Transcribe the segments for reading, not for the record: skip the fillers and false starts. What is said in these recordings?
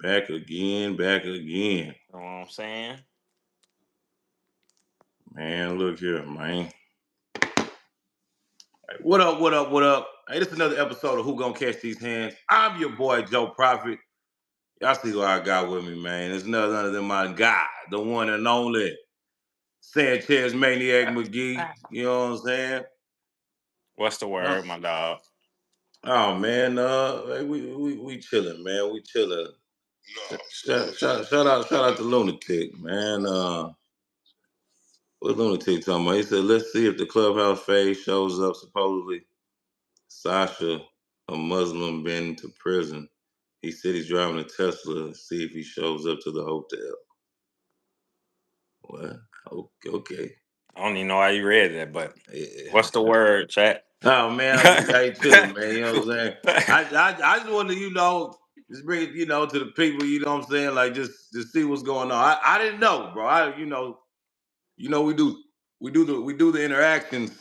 Back again, back again. You know what I'm saying? Man, look here, man. Hey, what up, what up, what up? Hey, this is another episode of Who Gonna Catch These Hands. I'm your boy, Joe Prophet. Y'all see who I got with me, man. It's none than my guy, the one and only Sanchez Maniac McGee. You know what I'm saying? What's the word, my dog? Oh man, hey, we chilling, man. We chilling. Shout out to Lunatic, man. What Lunatic talking about? He said, let's see if the clubhouse phase shows up. Supposedly, Sasha, a Muslim, been to prison. He said he's driving a Tesla. See if he shows up to the hotel. What? Okay. I don't even know how you read that, but Yeah. what's the word, chat? Oh man, I ain't chilling, man. You know what I'm saying? I just wanted to, just bring it, to the people. You know what I'm saying? Like just see what's going on. I didn't know, bro. We do the interactions.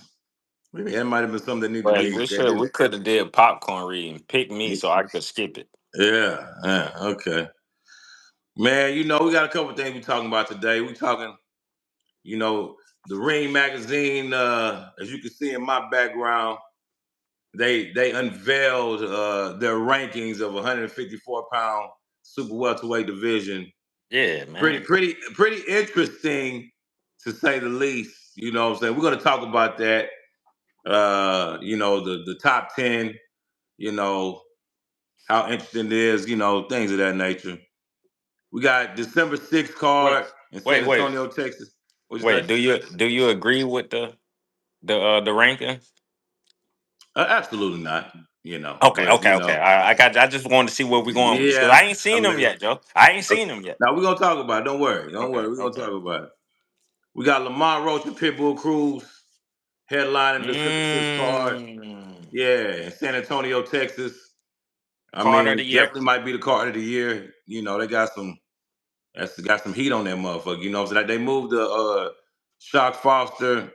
Maybe that might have been something that needed to Well, be. we could have did popcorn reading. Pick me so I could skip it. Yeah, okay. Man, we got a couple things we talking about today. We talking, the Ring Magazine. As you can see in my background, they unveiled their rankings of 154-pound super welterweight division. Yeah, man. Pretty interesting to say the least. You know what I'm saying? We're gonna talk about that. The top 10. How interesting it is. Things of that nature. We got December 6th Wait, card in San wait, wait, Antonio, Texas. What'd you wait. say? Do you agree with the rankings? Absolutely not. Okay, But okay, okay. I just wanted to see where we're going with this because yeah. I ain't I seen them mean, yet, Joe. I ain't seen them yet. now we're gonna talk about it. Don't worry. Don't Okay, worry. We're gonna okay. talk about it. We got Lamont Roach and Pitbull Cruz headlining the December 6th card. Mm. Yeah, in San Antonio, Texas. I Card of mean, the year. definitely might be the card of the year. They got some heat on that motherfucker. So that they moved the Shock Foster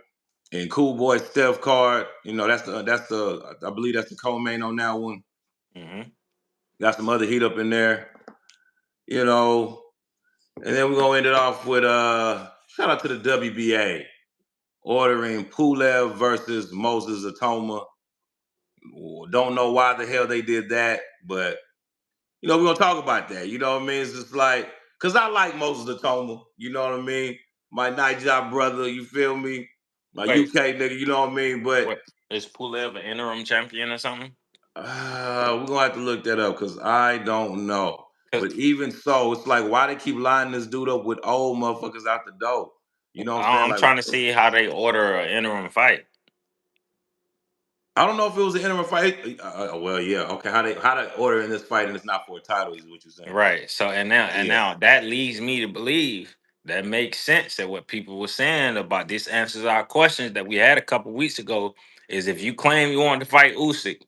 and Cool Boy Steph card. That's the I believe that's the co-main on that one. Mm-hmm. Got some other heat up in there. And then we're gonna end it off with shout out to the WBA ordering Pulev versus Moses Itauma. Don't know why the hell they did that, but we're gonna talk about that. You know what I mean? It's just like, cause I like Moses Itauma, you know what I mean? My night job brother, you feel me? My Wait, UK nigga, you know what I mean? But what is Pulev an interim champion or something? we're gonna have to look that up because I don't know. Because But even so, it's like, why they keep lining this dude up with old motherfuckers out the door? You know what I'm saying? I'm Like, trying to see how they order an interim fight. I don't know if it was an interim fight. Well, yeah, okay. How they order in this fight and it's not for a title is what you're saying. Right. So and Yeah. now that leads me to believe that makes sense that what people were saying about this answers our questions that we had a couple weeks ago is if you claim you want to fight Usyk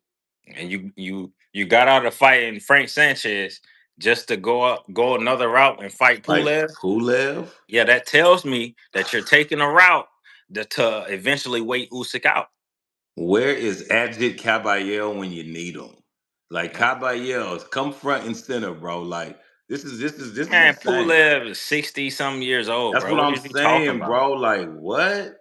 and you got out of fighting Frank Sanchez just to go another route and fight Like Pulev, Pulev? yeah, that tells me that you're taking a route to eventually wait Usyk out. Where is Adjit Caballero when you need him? Like Caballero, come front and center, bro. Like this is Man, insane. Pulev is 60 some years old, That's bro. what What I'm is he talking saying, about? bro. Like what?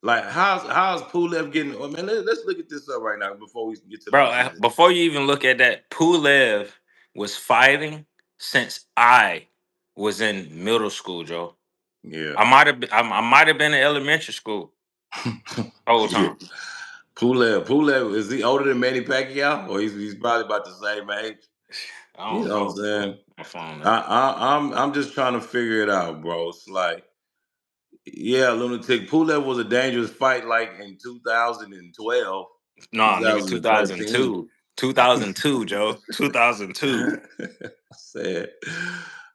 Like how's Pulev getting? Oh, man, let's look at this up right now before we get to the Bro, percentage. before you even look at that, Pulev was fighting since I was in middle school, Joe. Yeah. I might have been in elementary school whole Yeah. time. Pulev, is he older than Manny Pacquiao? Or he's probably about the same age? I You don't know what I'm know. saying? My phone I, now. I'm just trying to figure it out, bro. It's like, yeah, Lunatic. Pulev was a dangerous fight like in 2012, No, nigga, 2013. 2002. 2002, Joe. 2002. Said,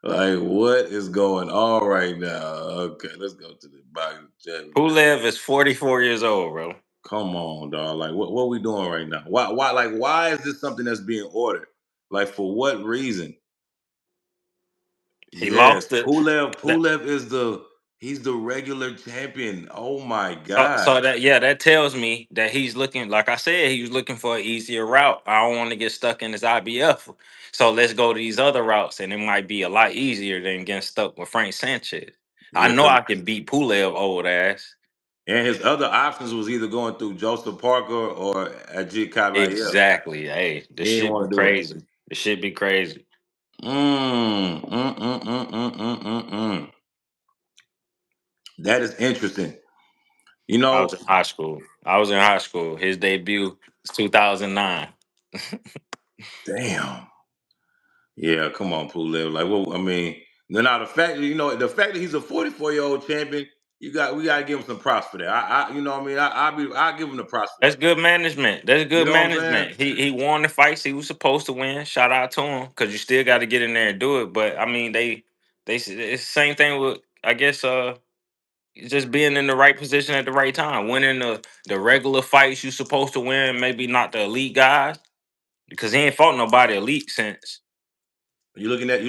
like, what is going on right now? Okay, let's go to the boxing championship. Pulev is 44 years old, bro. Come on, dog. Like, what are we doing right now? Why is this something that's being ordered? Like, for what reason? He Yes, lost it. Pulev is the He's the regular champion. Oh my So God. that, yeah, that tells me that he's looking, like I said, he was looking for an easier route. I don't want to get stuck in this IBF. So let's go to these other routes, and it might be a lot easier than getting stuck with Frank Sanchez. I Yeah, know because I can beat Pulev old ass. and his other options was either going through Joseph Parker or Ajit Kamayev. Exactly. Hey, this He didn't shit be want to do it. crazy. This shit be crazy. Mm. That is interesting. You I know, was in high school. I was in high school. His debut was 2009. damn. Yeah, come on, Pulev. Like, well, I mean, now the fact that the fact that he's a 44-year-old champion, we gotta give him some props for that. You know what I mean? I give him the props for That's that. good management. That's You good know what I'm saying? management. He won the fights he was supposed to win. Shout out to him, because you still got to get in there and do it. But I mean, it's the same thing with, I guess, just being in the right position at the right time, winning the regular fights you supposed to win. Maybe not the elite guys, because he ain't fought nobody elite since. You looking at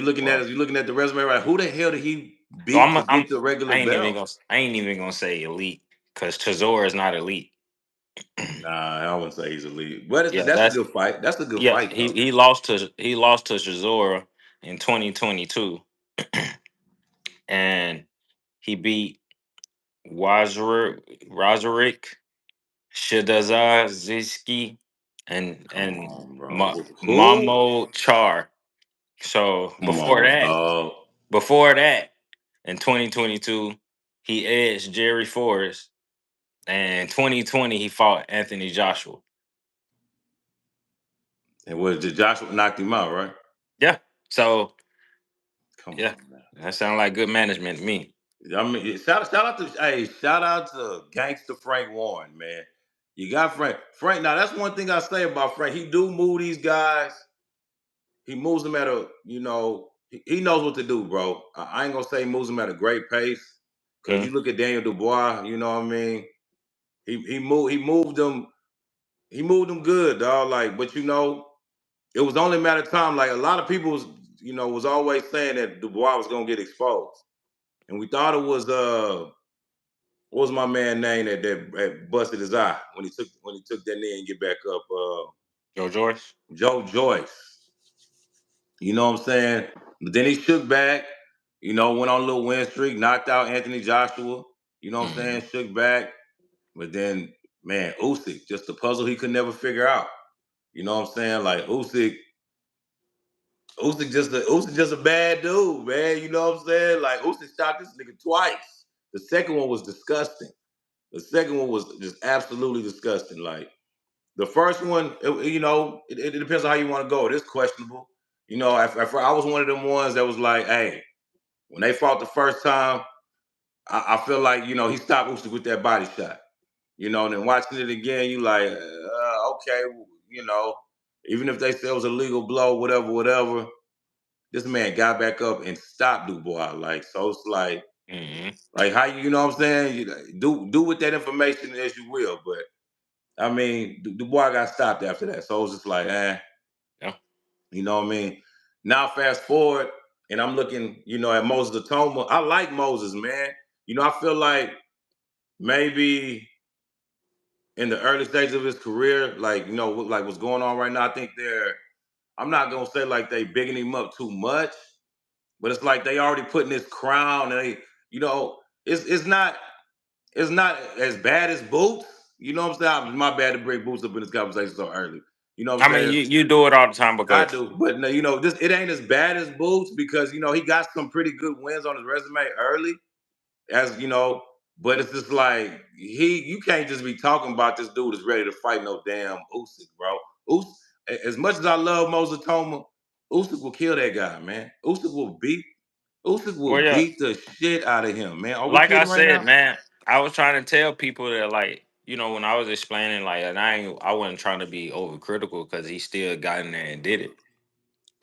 the resume, right? Who the hell did he So beat to get the regular belt? I ain't even gonna say elite, because Chisora is not elite. Nah, I wouldn't say he's elite. But Yeah, that's a that's good fight. That's a good yeah. fight though. He lost to Chisora in 2022, and he beat Wazarick Shidazaziski Come and on, bro. Who? Mamo Char. So Come on, dog. before that, in 2022, he edged Jerry Forrest, and in 2020 he fought Anthony Joshua. And was the Joshua knocked him out, right? Yeah. So Come yeah, on, man. that sounds like good management to me. I mean, shout out to Gangster Frank Warren, man. You got Frank. Now that's one thing I say about Frank. He do move these guys. He moves them at a, he knows what to do, bro. I ain't gonna say he moves them at a great pace. Cause Mhm. you look at Daniel Dubois, you know what I mean? He moved them good, dog. Like, but it was only a matter of time. Like a lot of people was always saying that Dubois was gonna get exposed. And we thought it was what was my man name that busted his eye when he took that knee and get back up? Joe Joyce. Joe Joyce. You know what I'm saying? But then he shook back, went on a little win streak, knocked out Anthony Joshua, you know what I'm saying? Mhm. Shook back. But then, man, Usyk, just a puzzle he could never figure out. You know what I'm saying? Like Usyk just a bad dude, man. You know what I'm saying? Like Usyk shot this nigga twice. The second one was disgusting. The second one was just absolutely disgusting. Like the first one, it depends on how you want to go. It is questionable. I was one of them ones that was like, hey, when they fought the first time, I feel like he stopped Usyk with that body shot. And then watching it again, you like, okay, you know, even if they say it was a legal blow, whatever, whatever, this man got back up and stopped Dubois. Like, so it's Mhm. like how you know what I'm saying? Do with that information as you will, but I mean, Dubois got stopped after that, so it was just like, Yeah. you know what I mean? Now fast forward, and I'm looking, at Moses Itauma. I like Moses, man. I feel like maybe in the early stages of his career, like like what's going on right now, I think they're. I'm not gonna say like they bigging him up too much, but it's like they already putting this crown, and you know, it's not as bad as Boots. You know what I'm saying? My bad to bring Boots up in this conversation so early. You know what I I'm mean, saying? you do it all the time, I because do, but no, this it ain't as bad as Boots because he got some pretty good wins on his resume early, as but it's just like you can't just be talking about this dude is ready to fight no damn Usyk, bro. As much as I love Moses Toma, Usyk will kill that guy, man. Usyk well, will yeah, beat the shit out of him, man. Are we like I kidding right said, now? man, I was trying to tell people that, like, when I was explaining, like, and I wasn't trying to be overcritical, because he still got in there and did it.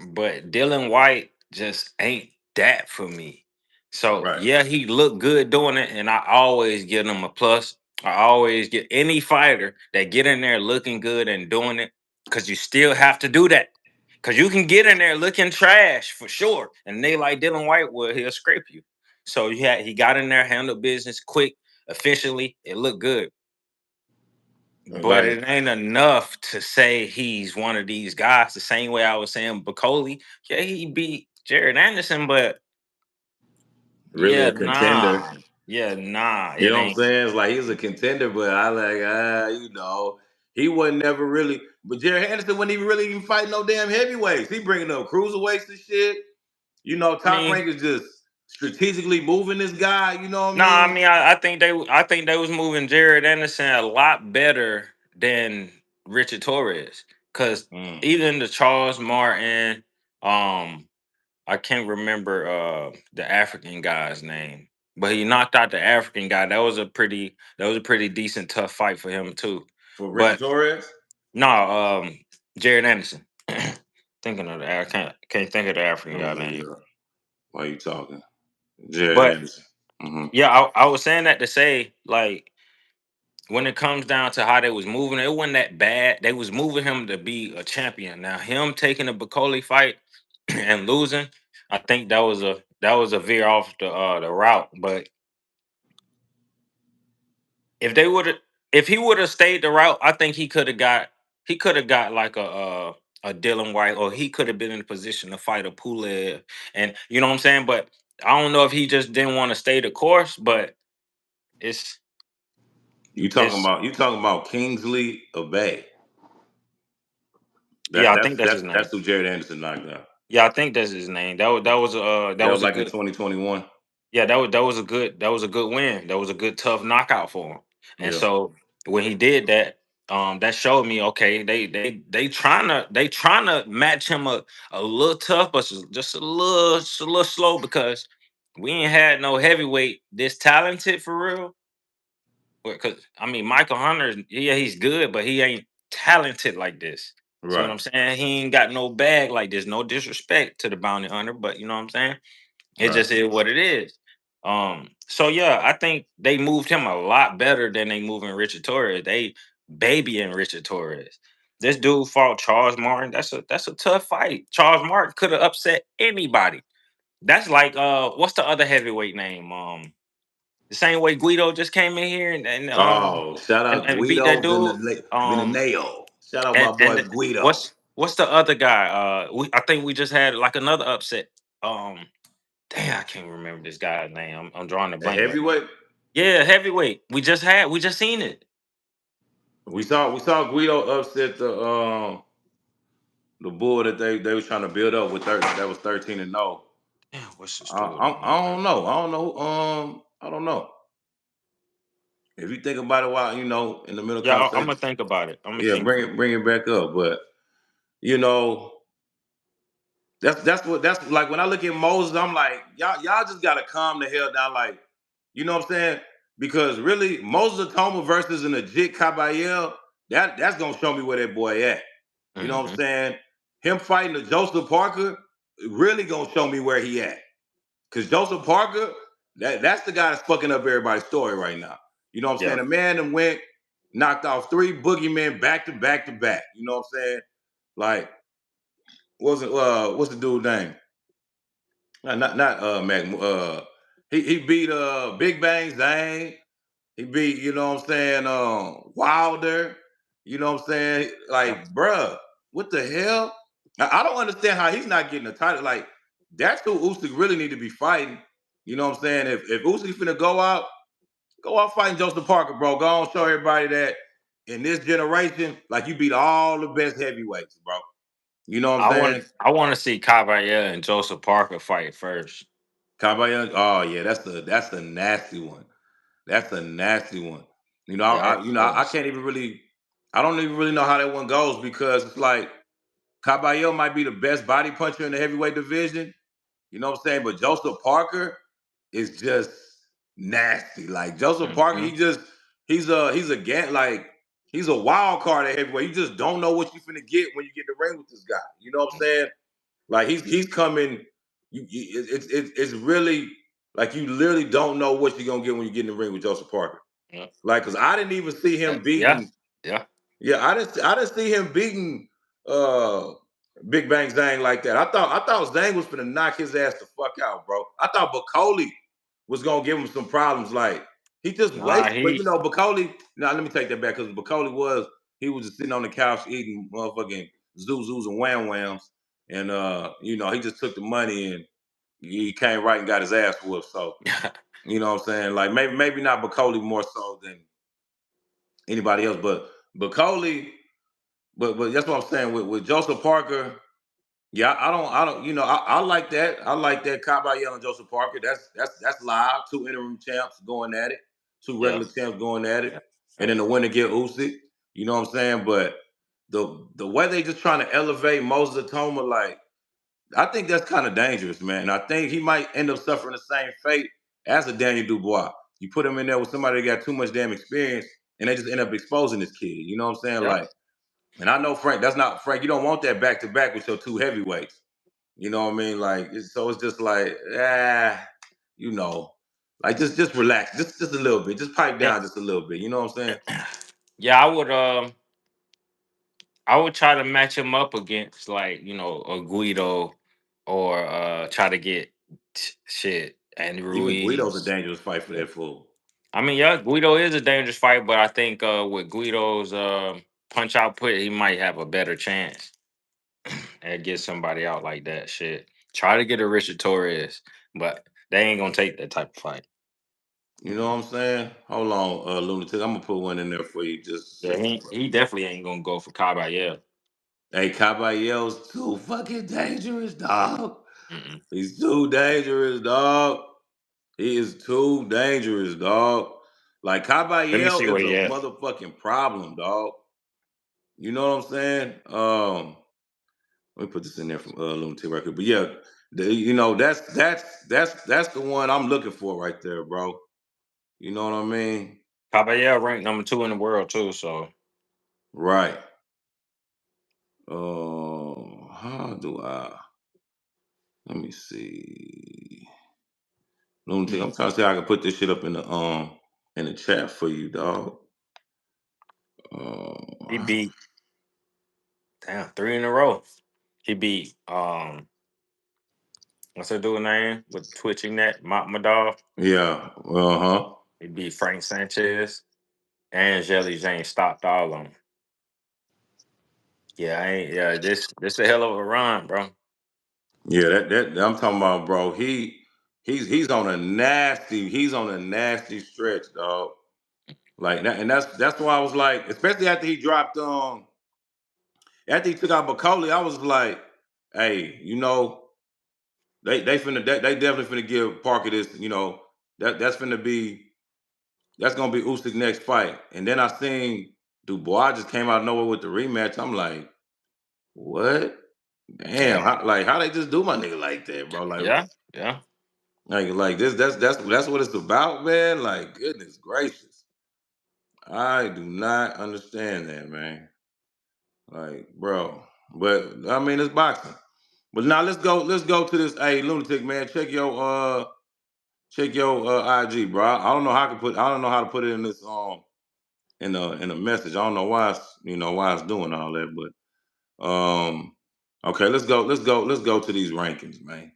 But Dylan White just ain't that for me. So Right. yeah, he looked good doing it, and I always give him a plus. I always get any fighter that get in there looking good and doing it, because you still have to do that. Because you can get in there looking trash for sure, and they like Dylan White, well, he'll scrape you. So he got in there, handled business quick, efficiently. It looked good. But Like it ain't enough to say he's one of these guys. The same way I was saying Bacoli, yeah, he beat Jared Anderson, but really yeah, a contender. nah, You it know what I'm ain't. saying? It's like he's a contender, but I like you know, he wasn't never really. But Jared Anderson wasn't even really even fighting no damn heavyweights. He bringing up cruiserweights and shit. You know, I Top mean, Rank is just strategically moving this guy. You know what I nah, I mean? mean, I think they was moving Jared Anderson a lot better than Richard Torres, because Mm. even the Charles Martin, um, I can't remember the African guy's name, but he knocked out the African guy. That was a pretty decent tough fight for him too. For Richard But Torres. no, Jared Anderson. Thinking of the I can't think of the African Let me guy look name. it up. Why you talking? Jared But Anderson. Hmm. yeah, I was saying that to say, like, when it comes down to how they was moving, it wasn't that bad. They was moving him to be a champion. Now him taking the Bacoli fight and losing, I think that was a veer off the route. But if they would have, if he would have stayed the route, I think he could have got like a Dylan White, or he could have been in a position to fight a Pulev, and you know what I'm saying. But I don't know if he just didn't want to stay the course. But it's it's You talking about Kingsley Obey. yeah, I think that's his That's name. who Jared Anderson knocked out. Yeah, I think that's his name. That That was was a like in good 2021. yeah, that was a good win. That was a good tough knockout for him. And Yeah. so when he did that, that showed me, okay, they trying to match him a little tough, but just a little slow, because we ain't had no heavyweight this talented for real. Because I mean, Michael Hunter, yeah, he's good, but he ain't talented like this. See what Right. I'm saying? He ain't got no bag like this. No disrespect to the bounty hunter, but you know what I'm saying? It Right. just is what it is. So yeah, I think they moved him a lot better than they moving Richard Torres. They babying Richard Torres. This dude fought Charles Martin. That's a tough fight. Charles Martin could have upset anybody. That's like what's the other heavyweight name? The same way Guido just came in here Oh, shout out and beat that Guido dude. Vinaneo. Shout out my And boy Guido. what's the other guy? I think we just had like another upset. Damn, I can't remember this guy's name. I'm drawing a A blank right now. heavyweight. Yeah, heavyweight. We just seen it. We saw Guido upset the bull that they was trying to build up with 30, that was 13-0. Damn, what's this dude name, I man? don't know. I don't know. I don't know. If you think about it while in the middle of Yeah, I'm conversation, gonna think about it. I'm gonna yeah, think about it. bring it back up. But you know, that's like when I look at Moses, I'm like, y'all just gotta calm the hell down. Like, you know what I'm saying? Because really, Moses Itauma versus an Ajit Kabayel, that's gonna show me where that boy at. You know what I'm Hmm. saying? Him fighting the Joseph Parker really gonna show me where he at. Cause Joseph Parker, that's the guy that's fucking up everybody's story right now. You know what I'm saying? Yeah, The man that went, knocked off 3 boogeymen back to back to back. You know what I'm saying? Like, what's the dude name? Not Mac. He beat Big Bang Zane. He beat, you know what I'm saying, Wilder. You know what I'm saying? yeah. Like, bruh, what the hell? I don't understand how he's not getting a title. Like, that's who Usyk really need to be fighting. You know what I'm saying? If Usyk's finna go out fighting Joseph Parker, bro. Go on, show everybody that in this generation, like you beat all the best heavyweights, bro. You know what I'm saying? I want to see Caballero and Joseph Parker fight first. Caballero, oh yeah, that's a nasty one. That's a nasty one. That I was can't even really, I don't even really know how that one goes because it's like Caballero might be the best body puncher in the heavyweight division. You know what I'm saying? But Joseph Parker is just nasty. Like Joseph Parker, hmm he's a like he's a wild card at heavyweight. You just don't know what you're finna get when you get in the ring with this guy. You know what I'm saying? Like he's coming. It's really like you literally don't know what you're gonna get when you get in the ring with Joseph Parker. yeah, Like, cause I didn't even see him yeah, beating. yeah. Yeah, I didn't see him beating uh Big Bang Zang like that. I thought Zang was gonna knock his ass the fuck out, bro. I thought Bacoli was gonna give him some problems. Like he just Nah, wait, but he Bacoli. Now let me take that back because Bacoli was just sitting on the couch eating motherfucking zoos and wham whams, and he just took the money and he came right and got his ass whooped. So you know what I'm saying? Like maybe not Bacoli more so than anybody else, but Bacoli. But that's what I'm saying with Joseph Parker. Yeah, I don't. I like that. I like that. Caballero and Joseph Parker. That's live. Two interim champs going at it. Two yeah. regular champs going at it, Yeah. and then the winner get Usyk. You know what I'm saying? But the way they just trying to elevate Moses Itauma, like I think that's kind of dangerous, man. And I think he might end up suffering the same fate as a Daniel Dubois. You put him in there with somebody that got too much damn experience, and they just end up exposing this kid. You know what I'm saying? Yeah. Like, and I know Frank. That's not Frank. You don't want that back to back with your two heavyweights. You know what I mean? Like, so it's just like, you know, like just relax, just a little bit, just pipe Yeah. down just a little bit. You know what I'm saying? Yeah, I would try to match him up against like, a Guido or try to get shit Andy Even Guido's a Ruiz. dangerous fight for Yeah. that fool. I mean, yeah, Guido is a dangerous fight, but I think with Guido's punch output, he might have a better chance and get somebody out like that. Shit. Try to get a Richard Torres, but they ain't gonna take that type of fight. You know what I'm saying? Hold on, lunatic. I'm gonna put one in there for you just a Yeah, second, he, bro. he definitely ain't gonna go for Caballero. Hey, Caballero's too fucking dangerous, dog. Mm-mm. He's too dangerous, dog. He is too dangerous, dog. Like Let me Caballero see where is he a at. motherfucking problem, dog. You know what I'm saying? Let me put this in there from Lunatic Record. But yeah, that's the one I'm looking for right there, bro. You know what I mean? Caballero ranked number 2 in the world too, so Right. How do I? Let me see. Lunatic. I'm trying to see how I can put this shit up in the chat for you, dog. he Uh, beat 3 in a row. He beat what's that dude's name with twitching that Madov. yeah. Uh-huh. He beat Frank Sanchez and Jelly Jane stopped all of them. Yeah, I ain't. Yeah, this a hell of a run, bro. Yeah, that I'm talking about, bro. He's on a nasty stretch, dog. Like that, and that's why I was like, especially after he dropped after he took out Bacoli, I was like, hey, they definitely finna give Parker this, that's gonna be Usyk's next fight. And then I seen Dubois just came out of nowhere with the rematch. I'm like, what? Damn, Yeah, how they just do my nigga like that, bro? yeah, yeah. Like this, that's what it's about, man. Like, goodness gracious. I do not understand that, man. Like, bro. But I mean, it's boxing. But now let's go to this. Hey, lunatic man, check your IG, bro. I don't know how to put it in this in a message. I don't know why it's doing all that, but okay, let's go to these rankings, man.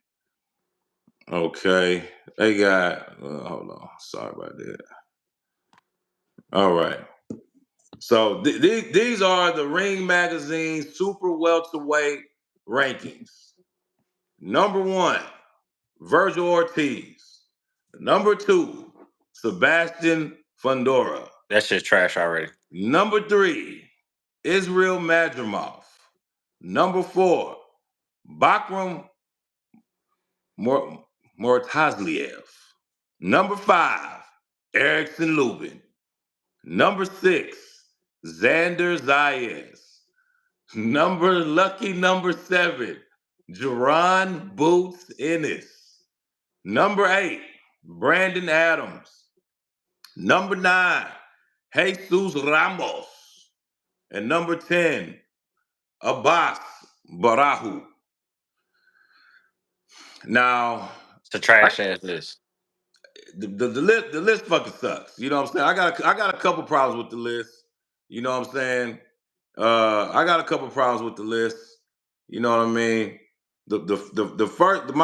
Okay. They got hold on. Sorry about that. All right. So these are the Ring Magazine Super Welterweight rankings. Number 1, Virgil Ortiz. Number 2, Sebastian Fundora. That shit's trash already. Number 3, Israel Madrimov. Number 4, Bakram Mortazliev. Number 5, Erickson Lubin. Number 6, Xander Zayas. Number 7, Jerron Boots Ennis. Number 8, Brandon Adams. Number 9, Jesus Ramos. And number 10, Abbas Barahu. Now, It's a trash ass list. the list fucking sucks. You know what I'm saying? I got a couple problems with the list. You know what I'm saying? I got a couple problems with the list. You know what I mean? The first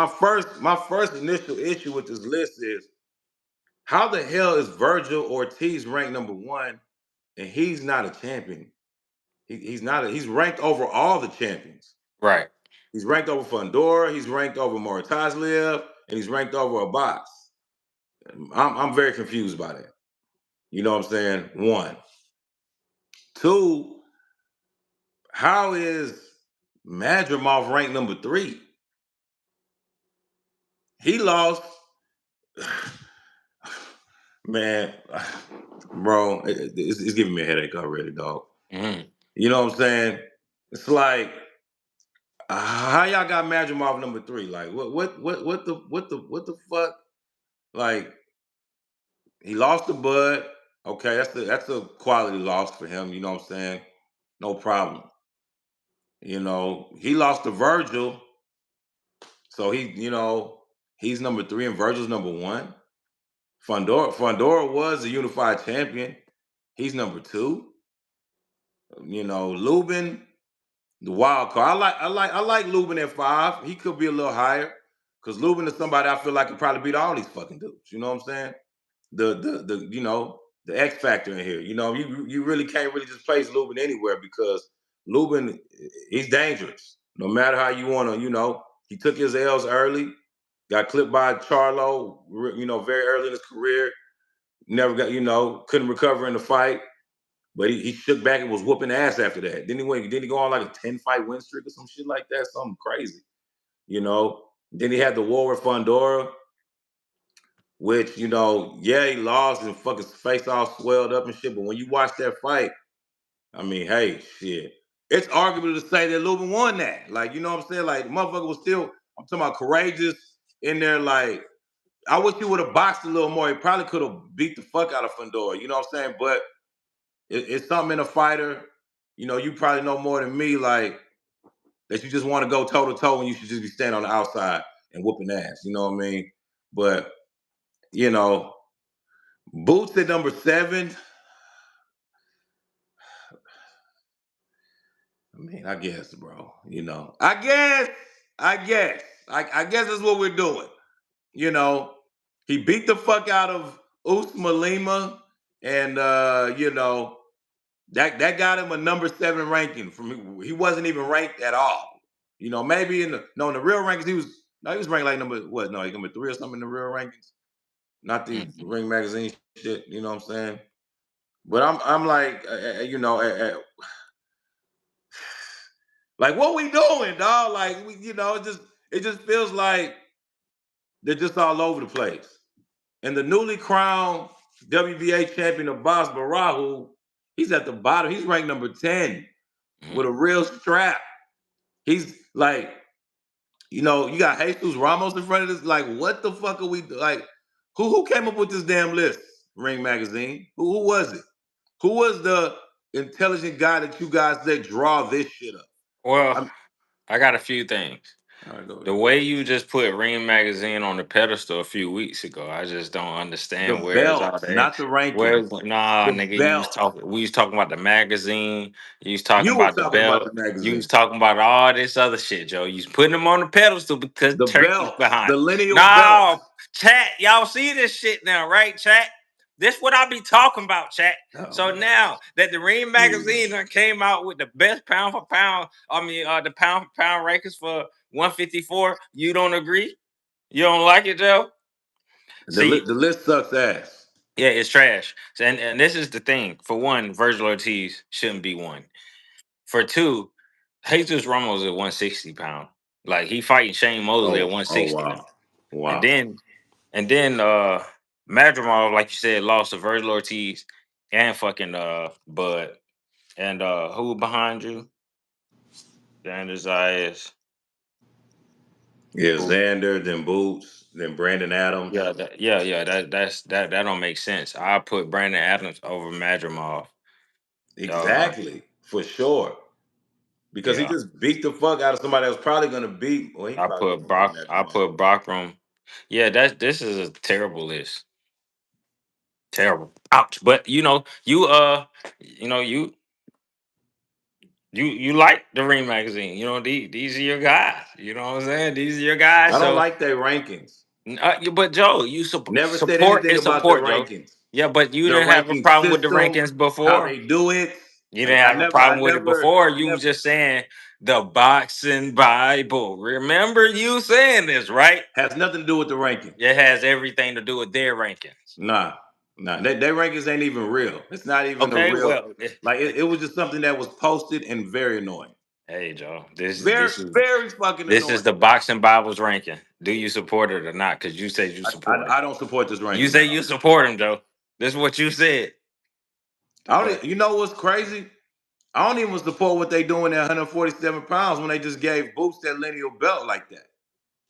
my first initial issue with this list is How the hell is Virgil Ortiz ranked number one and he's not a champion? He's not. He's ranked over all the champions. Right. He's ranked over Fundora. He's ranked over Moratazliev, and he's ranked over Abbas. I'm very confused by that. You know what I'm saying? One, two. How is Madrimov ranked number three? He lost. Man, bro, it's giving me a headache already, dog. Mm-hmm. You know what I'm saying? It's like how y'all got Madrimov number three? Like what the fuck? Like he lost to Bud. Okay, that's a quality loss for him. You know what I'm saying? No problem. You know he lost to Virgil, so he's number three and Virgil's number one. Fundora was a unified champion. He's number two. Lubin, the wild card. I like Lubin at five. He could be a little higher because Lubin is somebody I feel like could probably beat all these fucking dudes. You know what I'm saying? The X factor in here. You really can't really just place Lubin anywhere because Lubin he's dangerous. No matter how you want to, he took his L's early, got clipped by Charlo, very early in his career. Never got, couldn't recover in the fight. But he shook back and was whooping ass after that. Then he go on like a 10-fight win streak or some shit like that, something crazy. Then he had the war with Fundora, which, he lost and fucking face all swelled up and shit. But when you watch that fight, I mean, hey, shit. It's arguable to say that Lubin won that. Like, you know what I'm saying? Like, the motherfucker was still, I'm talking about courageous in there. Like, I wish he would have boxed a little more. He probably could have beat the fuck out of Fundora. You know what I'm saying? But it's something in a fighter. You probably know more than me, like, that you just want to go toe to toe and you should just be standing on the outside and whooping ass. You know what I mean? But, Boots at number 7. I mean, I guess, bro. I guess that's what we're doing. He beat the fuck out of Usma Lima, and that got him a number 7 ranking. He wasn't even ranked at all. Maybe in the real rankings he was ranked like number what? No, number 3 or something in the real rankings. Not the Ring Magazine shit. You know what I'm saying? But I'm like, like what we doing, dog? Like it just feels like they're just all over the place. And the newly crowned WBA champion of Abbas Barahu, he's at the bottom. He's ranked number 10 with a real strap. He's like, you got Jesus Ramos in front of this. Like, what the fuck are we like? Who came up with this damn list? Ring Magazine. Who was it? Who was the intelligent guy that you guys said draw this shit up? Well, I got a few things. All right, go ahead. The way you just put Ring Magazine on the pedestal a few weeks ago, I just don't understand The where it's all belt, that. not the rankings. Nah, The nigga, belt. we was talking about the magazine, you was talking You were about the talking about the belt, you magazine. was talking about all this other shit, Joe. You was putting them on the pedestal because The Turkey's belts, the behind it. lineal belts. No, chat, y'all see this shit now, right, chat? This what I be talking about, chat. Oh, So man. now that the Ring Here we go. Magazine done came out with the best pound for pound, the pound for pound rankings for 154, you don't agree? You don't like it, Joe? The See, list sucks ass. yeah, it's trash. And this is the thing. For one, Virgil Ortiz shouldn't be one. For two, Jesus Ramos at 160 pound. Like he fighting Shane Mosley at Oh 160 wow. now. And Wow. then Madrimov, like you said, lost to Virgil Ortiz and fucking Bud. And who behind you? Xander Zayas. Yeah, Who? Xander, then Boots, then Brandon Adams. That don't make sense. I put Brandon Adams over Madrimov. Exactly. For sure. Because he Yeah. just beat the fuck out of somebody that was probably gonna beat. Well, he probably wasn't gonna beat I Madrimov. put Brockram. Yeah, this is a terrible list. Terrible. Ouch. But you know, you like the Ring magazine. These are your guys. You know what I'm saying? These are your guys. I don't So like their rankings. But Joe, you Never said support anything is about the support, Joe. rankings, Yeah, but you the didn't have a ranking problem with the system, rankings how before. they do it. You didn't have a I problem with it never, before. I You was never. just saying the boxing Bible. Remember you saying this, right? Has nothing to do with the rankings. It has everything to do with their rankings. Nah, nah. Their rankings ain't even real. It's not even a Okay, real. well, Like it was just something that was posted and very annoying. hey Joe, this is Very, this is very fucking this is annoying. the boxing Bible's ranking. Do you support it or not? Because you said you support it. I don't support this You ranking say at all. you support him, Joe. This is what you said. I don't. But You know what's crazy? I don't even support what they doing at 147 pounds when they just gave Boots that lineal belt like that.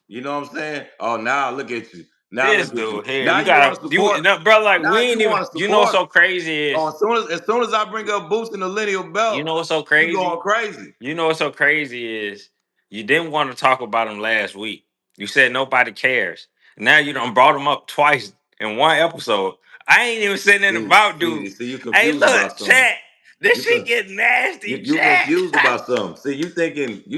You know what I'm saying? Oh, now look at you. Now this look at you. dude here, Now you you want gotta to you support. no, bro. Like Now we you ain't even. want to You know what's support. so crazy Oh, is. as soon as I bring up Boots in the lineal belt, You know what's so you going crazy? crazy. You know what's so crazy is you didn't want to talk about him last week. You said nobody cares. Now you done brought him up twice in one episode. I ain't even saying anything about dude. You Hey, confused look, about something. chat. This You shit can getting nasty, you chat. confused about something. See, you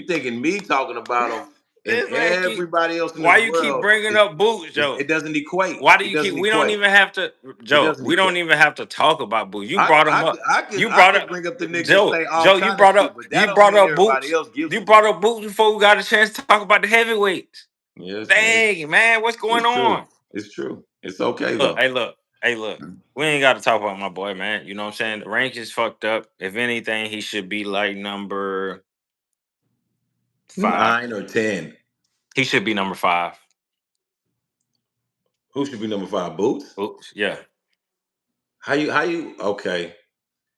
thinking me talking about them and This man keep. everybody else in Why this you keep world bringing up boots, Joe? it doesn't equate. Why do It you keep? doesn't We don't equate. even have to, It Joe. doesn't We don't equate. even have to talk about Boo. You brought him up. You I brought could up bring up the nigga and Joe. say all Joe, you kind of brought shit, up. but that You don't brought mean up everybody Boots. else gives You a brought damn. up Boots before we got a chance to talk about the heavyweights. Yes, Dang, man, what's going it's true. on? It's true. It's okay Look, though. hey, look, hey, look. We ain't got to talk about my boy, man. You know what I'm saying? The rank is fucked up. If anything, he should be like number 5. 9 or 10. He should be number 5. Who should be number 5? Boots? Oops, yeah. How you okay.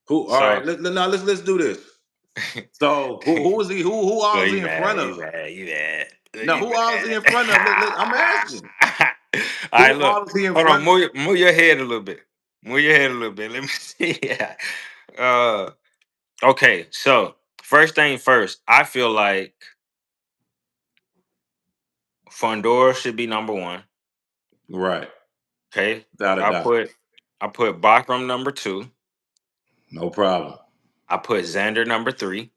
Who all So, right, let's do this. So who is he? Who oh, all is he you in mad? front You of? mad? You mad? Now You who all is he in mad? front of? I'm asking. All right, Who look. all is he in Hold on. front of? Move your head a little bit. Move your head a little bit. Let me see. Yeah. Uh. Okay. So first thing first, I feel like Fondora should be number 1. Right. Okay. Without a I doubt. put I put Bakram number 2. No problem. I put Xander number 3.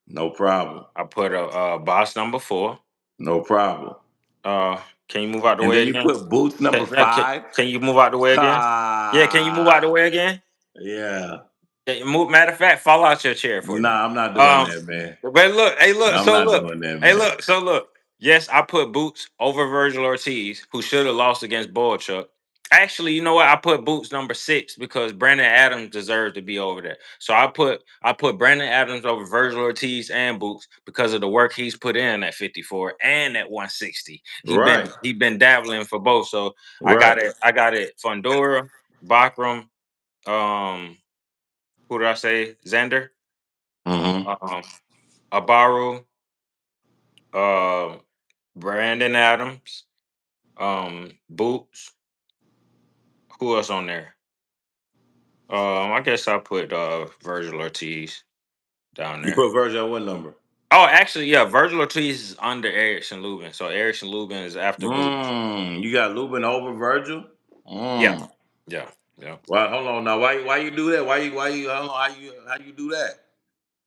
No problem. I put a Boss number 4. No problem. Uh. Can you move out the And way then you again? put Boots number Can, 5. can you move out the way again? Yeah. Can you move out the Ah, way again? yeah. Yeah, matter of fact, fall out your chair for me. Nah, I'm not doing that, man. But look, hey, look, I'm so not look, doing that, hey, man. look, so look. Yes, I put Boots over Virgil Ortiz, who should have lost against Boychuk. Actually, you know what? I put Boots number 6 because Brandon Adams deserves to be over there. So I put Brandon Adams over Virgil Ortiz and Boots because of the work he's put in at 54 and at 160. Right. He been dabbling for both. So I got Right. it. I got it. Fondora, Bakram, um, who did I say? Xander, Mm-hmm. um, Abaru, uh, Brandon Adams, Boots. Who else on there? I guess I put Virgil Ortiz down You there. put Virgil at what number? Oh, actually, yeah, Virgil Ortiz is under Erickson Lubin. So Erickson Lubin is after Boots. You got Lubin over Virgil? Yeah, yeah, yeah. Well, hold on now. Why you do that? Why you hold on, how you do that?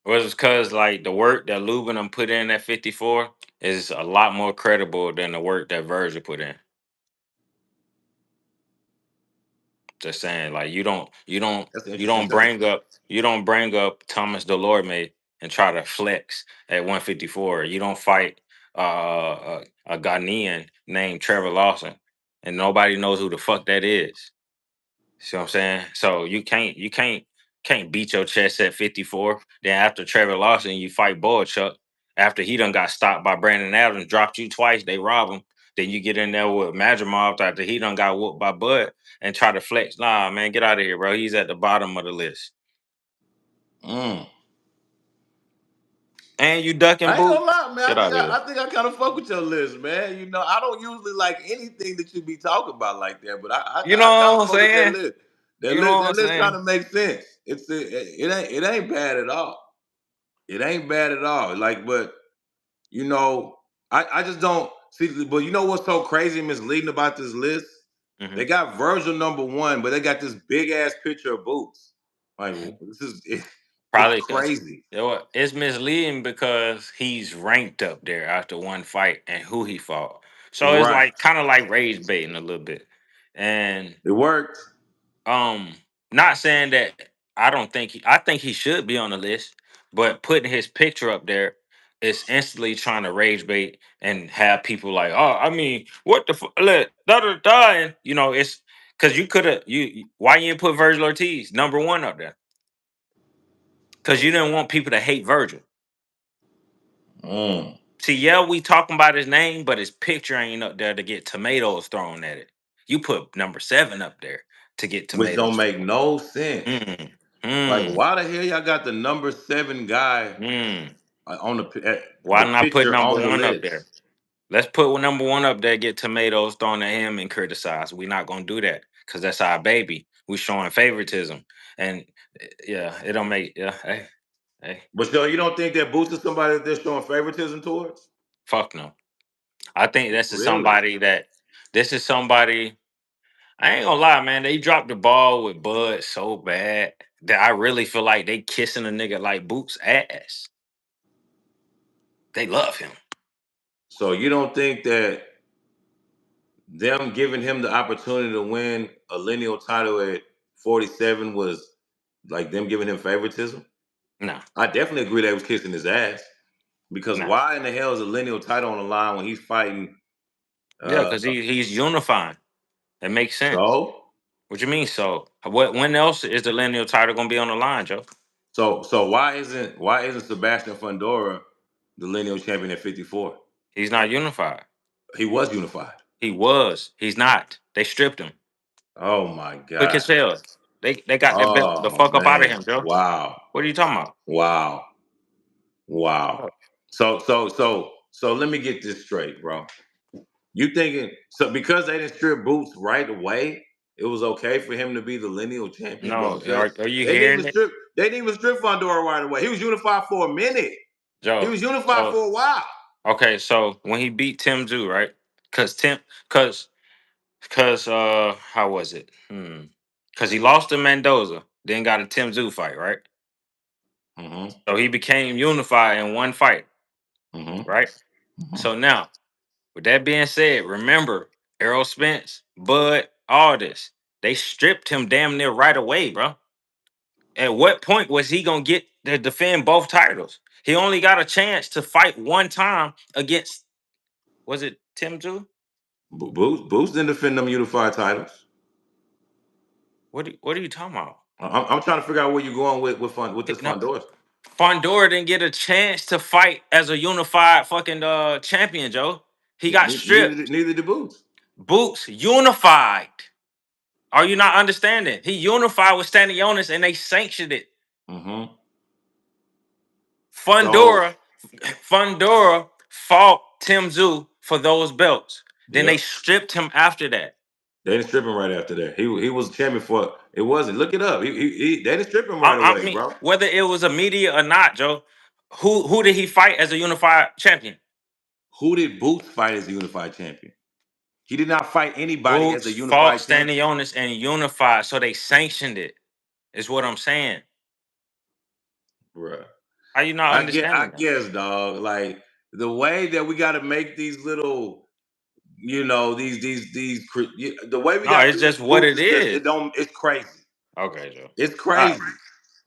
Well, it's because like the work that Lubin put in at 54 is a lot more credible than the work that Virgil put in. Just saying, like That's you interesting. don't bring up Thomas Delorme and try to flex at 154. You don't fight a Ghanaian named Trevor Lawson, and nobody knows who the fuck that is. See what I'm saying? So you can't beat your chest at 54. Then after Trevor Lawson, you fight Boychuk. After he done got stopped by Brandon Adams, dropped you twice, they rob him. Then you get in there with Madrimov after he done got whooped by Bud and try to flex. Nah, man, get out of here, bro. He's at the bottom of the list. Mm. And you ducking I ain't boot. gonna lie, man. Get out of here. I think I kind of fuck with your list, man. You know, I don't usually like anything that you be talking about like that, but You I kind know of what I'm fuck with that saying? list. You know what I'm That list kind saying? of makes sense. It ain't bad at all. It ain't bad at all. Like, but you know, I just don't see. But you know what's so crazy and misleading about this list? They Mhm. got Virgil number 1, but they got this big ass picture of Boots. Like this is it's Probably because crazy. it's misleading because he's ranked up there after one fight and who he fought. So it's Right. like kind of like rage baiting a little bit. And It worked. um not saying that I think he should be on the list, but putting his picture up there is instantly trying to rage bait and have people like, oh, I mean, what the let da da da, and it's because you could have why you didn't put Virgil Ortiz #1 up there? Because you didn't want people to hate Virgil. Mm. See, yeah, we talking about his name, but his picture ain't up there to get tomatoes thrown at it. You put #7 up there to get Which don't tomatoes make thrown. no sense. Mm, Like, mm, why the hell y'all got the number 7 guy mm. on Why the not put picture number on the one up there? list? Let's put #1 up there, get tomatoes thrown at him and criticized. We're not gonna do that because that's our baby. We showing favoritism. And yeah, it don't make hey, hey, But so you don't think that Boots is somebody that they're showing favoritism towards? fuck no. I think Really? this is somebody. I ain't gonna lie, man. They dropped the ball with Bud so bad that I really feel like they kissing a nigga like Boots ass. They love him. So you don't think that them giving him the opportunity to win a lineal title at 47 was like them giving him favoritism? No, I definitely agree they was kissing his ass because no. why in the hell is a lineal title on the line when he's fighting? Yeah, Uh, because he's unifying. It makes sense. so What you mean? So what? When else is the lineal title gonna be on the line, Joe? so why isn't Sebastian Fundora the lineal champion at 54? He's not unified. He was unified. He was. He's not. They stripped him. Oh my Quick god. as hell. They got that belt the Oh fuck up out of man. him, Joe. Wow. What are you talking about? Wow. Wow. Oh, So let me get this straight, bro. You thinking so because they didn't strip Boots right away, it was okay for him to be the lineal champion, bro? no, Because are you they didn't even hearing it, strip they didn't even strip Fundora right away. He was unified for a minute. He Joe? was unified So for a while. okay, so when he beat Tim Zoo, right? Cause how was it? Cause he lost to Mendoza, then got a Tim Zoo fight, right? Mm-hmm. So he became unified in one fight, Mm-hmm. right? Mm-hmm. So now, with that being said, remember Errol Spence, Bud, all this. They stripped him damn near right away, bro. At what point was he gonna get to defend both titles? He only got a chance to fight one time against was it Tim Zoo? Boots didn't defend them unified titles. What are you talking about? I'm trying to figure out where you're going with this No, Fundora. Fondora didn't get a chance to fight as a unified fucking champion, Joe. He got stripped. Neither did Boots. Boots unified. Are you not understanding? He unified with Stanionis and they sanctioned it. Mm-hmm. So Fundora, Fundora fought Tim Zoo for those belts. Then they yep. stripped him after that. They didn't strip him right after that. He was champion for it wasn't. Look it up. They didn't strip him right I away, mean, bro. whether it was immediate or not, Joe, who did he fight as a unified champion? Who did Boots fight as a unified champion? He did not fight anybody as Boots a fought unified champion. Stanionis and unified, so they sanctioned it. Is what I'm saying. Bruh. Are you not I understanding that? guess, dog. Like the way that we got to make these little, the way we No, got to it's do this just with what Boots it is just is. it's crazy. Okay, Joe. It's All crazy.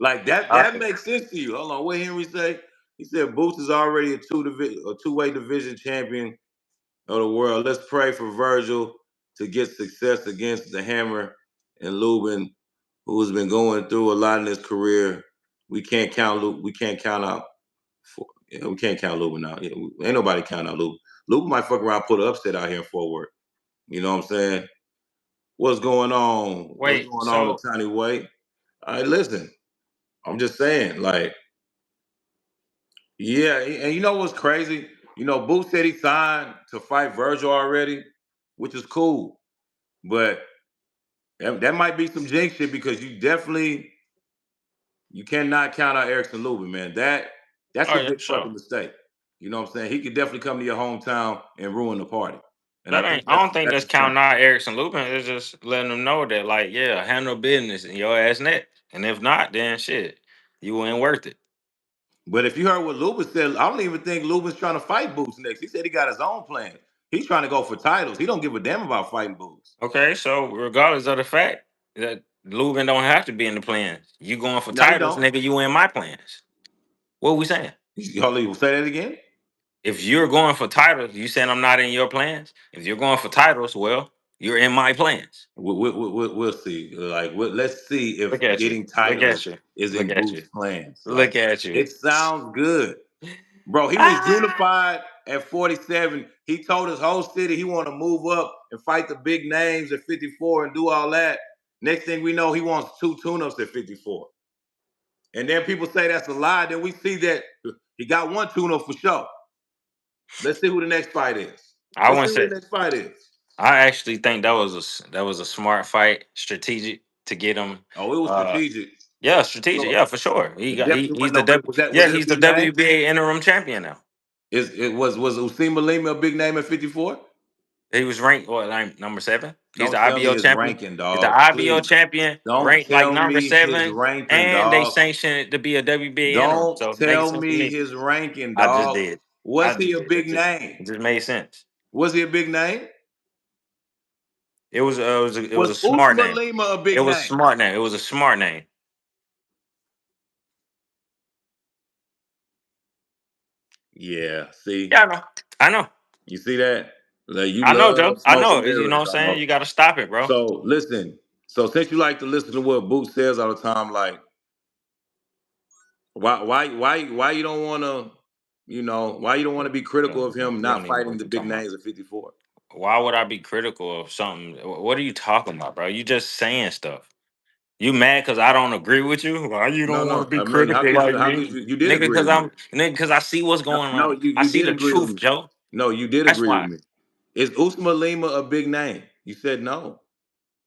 Like that right. that makes sense to you. Hold on, what Henry say? He said Boots is already a two-way division champion of the world. Let's pray for Virgil to get success against the Hammer and Lubin, who has been going through a lot in his career. We can't count Lubin. We can't count out. We can't count Lubin out. Yeah, ain't nobody count out Lubin. Lubin might fuck around, put an upset out here in Fort Worth. You know what I'm saying? What's going on? What's Wait, going on, the so tiny way? All right, listen. I'm just saying, like, yeah, and you know what's crazy? Boots said he signed to fight Virgil already, which is cool. But that might be some jinx shit because you cannot count out Erickson Lubin, man. That's oh a yeah, big fucking sure. mistake. You know what I'm saying? He could definitely come to your hometown and ruin the party. And I That think ain't. I that's don't think that's that's a shame. counting out Erickson Lupin. It's just letting them know that, like, yeah, handle business in your ass next. And if not, then shit, you ain't worth it. But if you heard what Lubin said, I don't even think Lubin's trying to fight Boots next. He said he got his own plan. He's trying to go for titles. He don't give a damn about fighting Boots. Okay, so regardless of the fact that Lubin don't have to be in the plans, you going for No, he titles, don't. nigga, you in my plans. What we saying? Hold on, say that again. If you're going for titles, you saying I'm not in your plans? If you're going for titles, well, you're in my plans. We'll see. Like, let's see if Look at you. getting Look at titles you. is Look in at you. Boots' plans. Like, Look at you. it sounds good, bro. He was Ah! unified at 47. He told his whole city he want to move up and fight the big names at 54 and do all that. Next thing we know, he wants 2 tune-ups at 54. And then people say that's a lie. Then we see that he got 1 tune-up for sure. Let's see who the next fight is. I Let's wouldn't see who say. the next fight is. I actually think that was a smart fight, strategic to get him. Oh, it was strategic. Yeah, strategic. Sure. Yeah, for sure. He It got definitely he's wasn't the no big. Was it a he's the big name? WBA interim champion now. Was Usima Lima a big name at 54? He was ranked like number 7. He's the Don't tell me IBO his champion. ranking, He's the dog. IBO Please. champion, Don't ranked like tell number me his 7, ranking, and they dog. sanctioned it to be a WBA interim. Don't So it makes tell sense to me me. his ranking, I just dog. did. Was I he just a did. big name? It just made sense. Was he a big name? It was a Was smart Usma name. Lima a It big was name? smart name. It was a smart name. Yeah. See. Yeah, I know. I know. You see that? Like, you I know, Joe. love I smoke know. and You know mirrors, what I'm saying? dog. You got to stop it, bro. So listen. So since you like to listen to what Boot says all the time, like, why you don't want to, why you don't want to be critical of him You don't not even know fighting what the you're big talking about. names at 54? Why would I be critical of something? What are you talking about, bro? You just saying stuff. You mad because I don't agree with you? Why you No, don't want no. to be I mean, critical like how could me? you did Nigga, agree because with me? I see what's No, going no, on. I you see did the agree with truth, me. Joe. No, you did That's agree with why. me. Is Usma Lima a big name? You said no.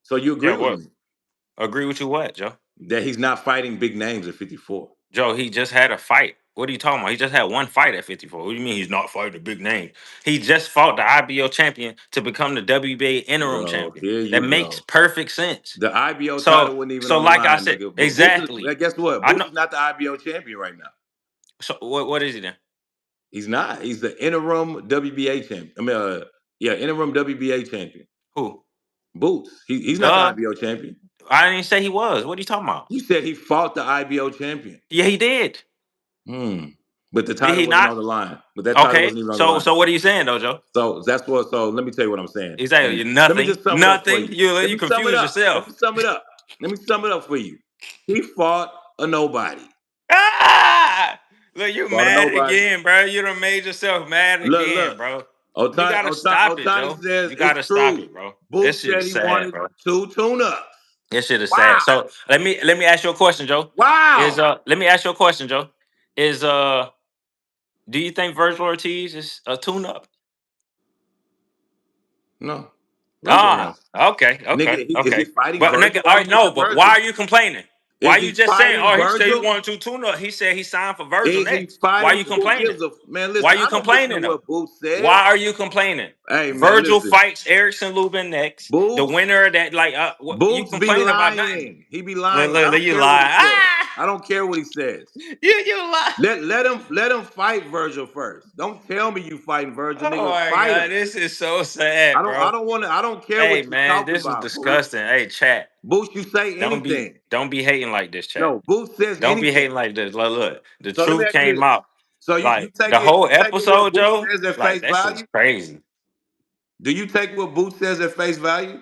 So you Yeah, agree with what? me Agree with you what, Joe? that he's not fighting big names at 54. Joe, he just had a fight. What are you talking about? He just had one fight at 54. What do you mean he's not fighting a big name? He just fought the IBO champion to become the WBA interim Bro, champion. here That you makes go. perfect sense. The IBO title So, wasn't even so on the like I line, said, nigga. But Boots exactly. guess what? I Boots know. is not the IBO champion right now. So what is he then? He's not. He's the interim WBA champion. I mean, interim WBA champion. Who? Boots. He's not the Duh. IBO champion. I didn't say he was. What are you talking about? You said he fought the IBO champion. Yeah, he did. But the Did title he wasn't not? on the line. But that title Okay. wasn't even on the So line. so what are you saying though, Joe? So that's what. So let me tell you what I'm saying. Exactly. And let me Nothing. just sum it up for Nothing. you. You Let you me sum it confuse up. Let yourself. me sum it up. Let me sum it up for you. He fought a nobody. Ah! Look, you Fought a mad nobody. again, bro. You done made yourself mad again, Look. bro. You Otani, gotta Otani, stop it, Otani Joe. says You it's gotta stop true. it, bro. This Boots shit said is he sad, wanted bro. 2 tune-ups. This shit is Wow. sad. So let me ask you a question, Joe. Wow. Let me ask you a question, Joe. Is do you think Virgil Ortiz is a tune up? No. Virgil Ah, no. okay, Nigga, is he okay. fighting But Virgil nigga, or all he right, no, fighting but why Virgil? are you complaining? Why Is you he just saying, fighting oh, he said he Virgil? wanted to tune up. He said he signed for Virgil Is he next. Why fighting? you Who complaining? gives a man? Why Listen, you I don't listen to complaining though? what Boots says. Why are you complaining? Hey man, Virgil listen. fights Erickson Lubin next. The Boots, winner of that, like, what you Boots be complaining about nothing? lying. He be lying. I Look, don't you care what he lie. says. Ah, I don't care what he says. you lie. Let him fight Virgil first. Don't tell me you fighting Virgil, Oh nigga. my Fight him. god, this is so sad, I don't I bro. don't want to. I don't care Hey what you man, talking this is about, Boots. disgusting. Hey, chat. Boots, you say anything. Don't be hating like this, chat. No, Boots says Don't be anything. hating like this. Look, the So let me truth ask you came this. out. So you Like take the it whole you take it what episode, Boots Joe. says at Like face that shit's value? crazy. Do you take what Boots says at face value?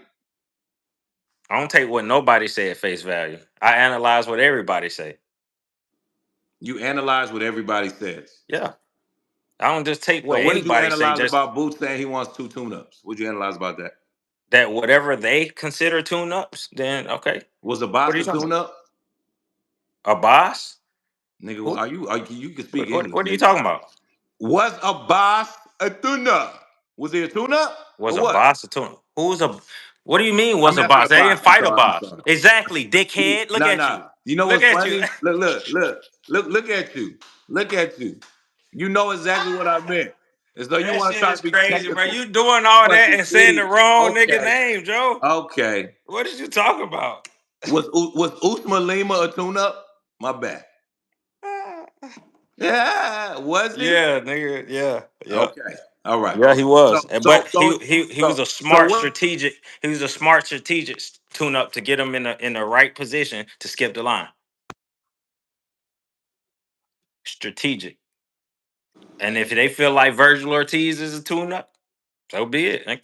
I don't take what nobody say at face value. I analyze what everybody say. You analyze what everybody says. Yeah, I don't just take So what what did you anybody say. analyze Just about Boots saying he wants 2 tune-ups? What did you analyze about that? that whatever they consider tune ups, then okay. Was a What boss are you a talking tune-up? about? A boss? Nigga, Who? you can speak English, What are you nigga. talking about? Was a boss a tune-up? Was he a tune-up Was or a what? boss a tune? Who's a? What do you mean was I'm a asking boss? a They boss. didn't I'm fight a sorry. I'm boss. sorry. Exactly, dickhead. Look Nah, at nah. you. You know Look what's at you. funny? Look at you. Look at you. You know exactly what I meant. As though you That want to shit try to is be crazy, bro. technical. You doing You all want that to be and saying the deep. wrong nigga Okay. name, Joe. Okay. What did you talk about? Was Usma Lima a tune-up? My bad. Yeah, was he? Yeah, nigga. Yeah. Okay. All right. Yeah, he So was. so But so he was so a so smart what? strategic. He was a smart strategic tune up to get him in the right position to skip the line. Strategic. And if they feel like Virgil Ortiz is a tune up, so be it. Like,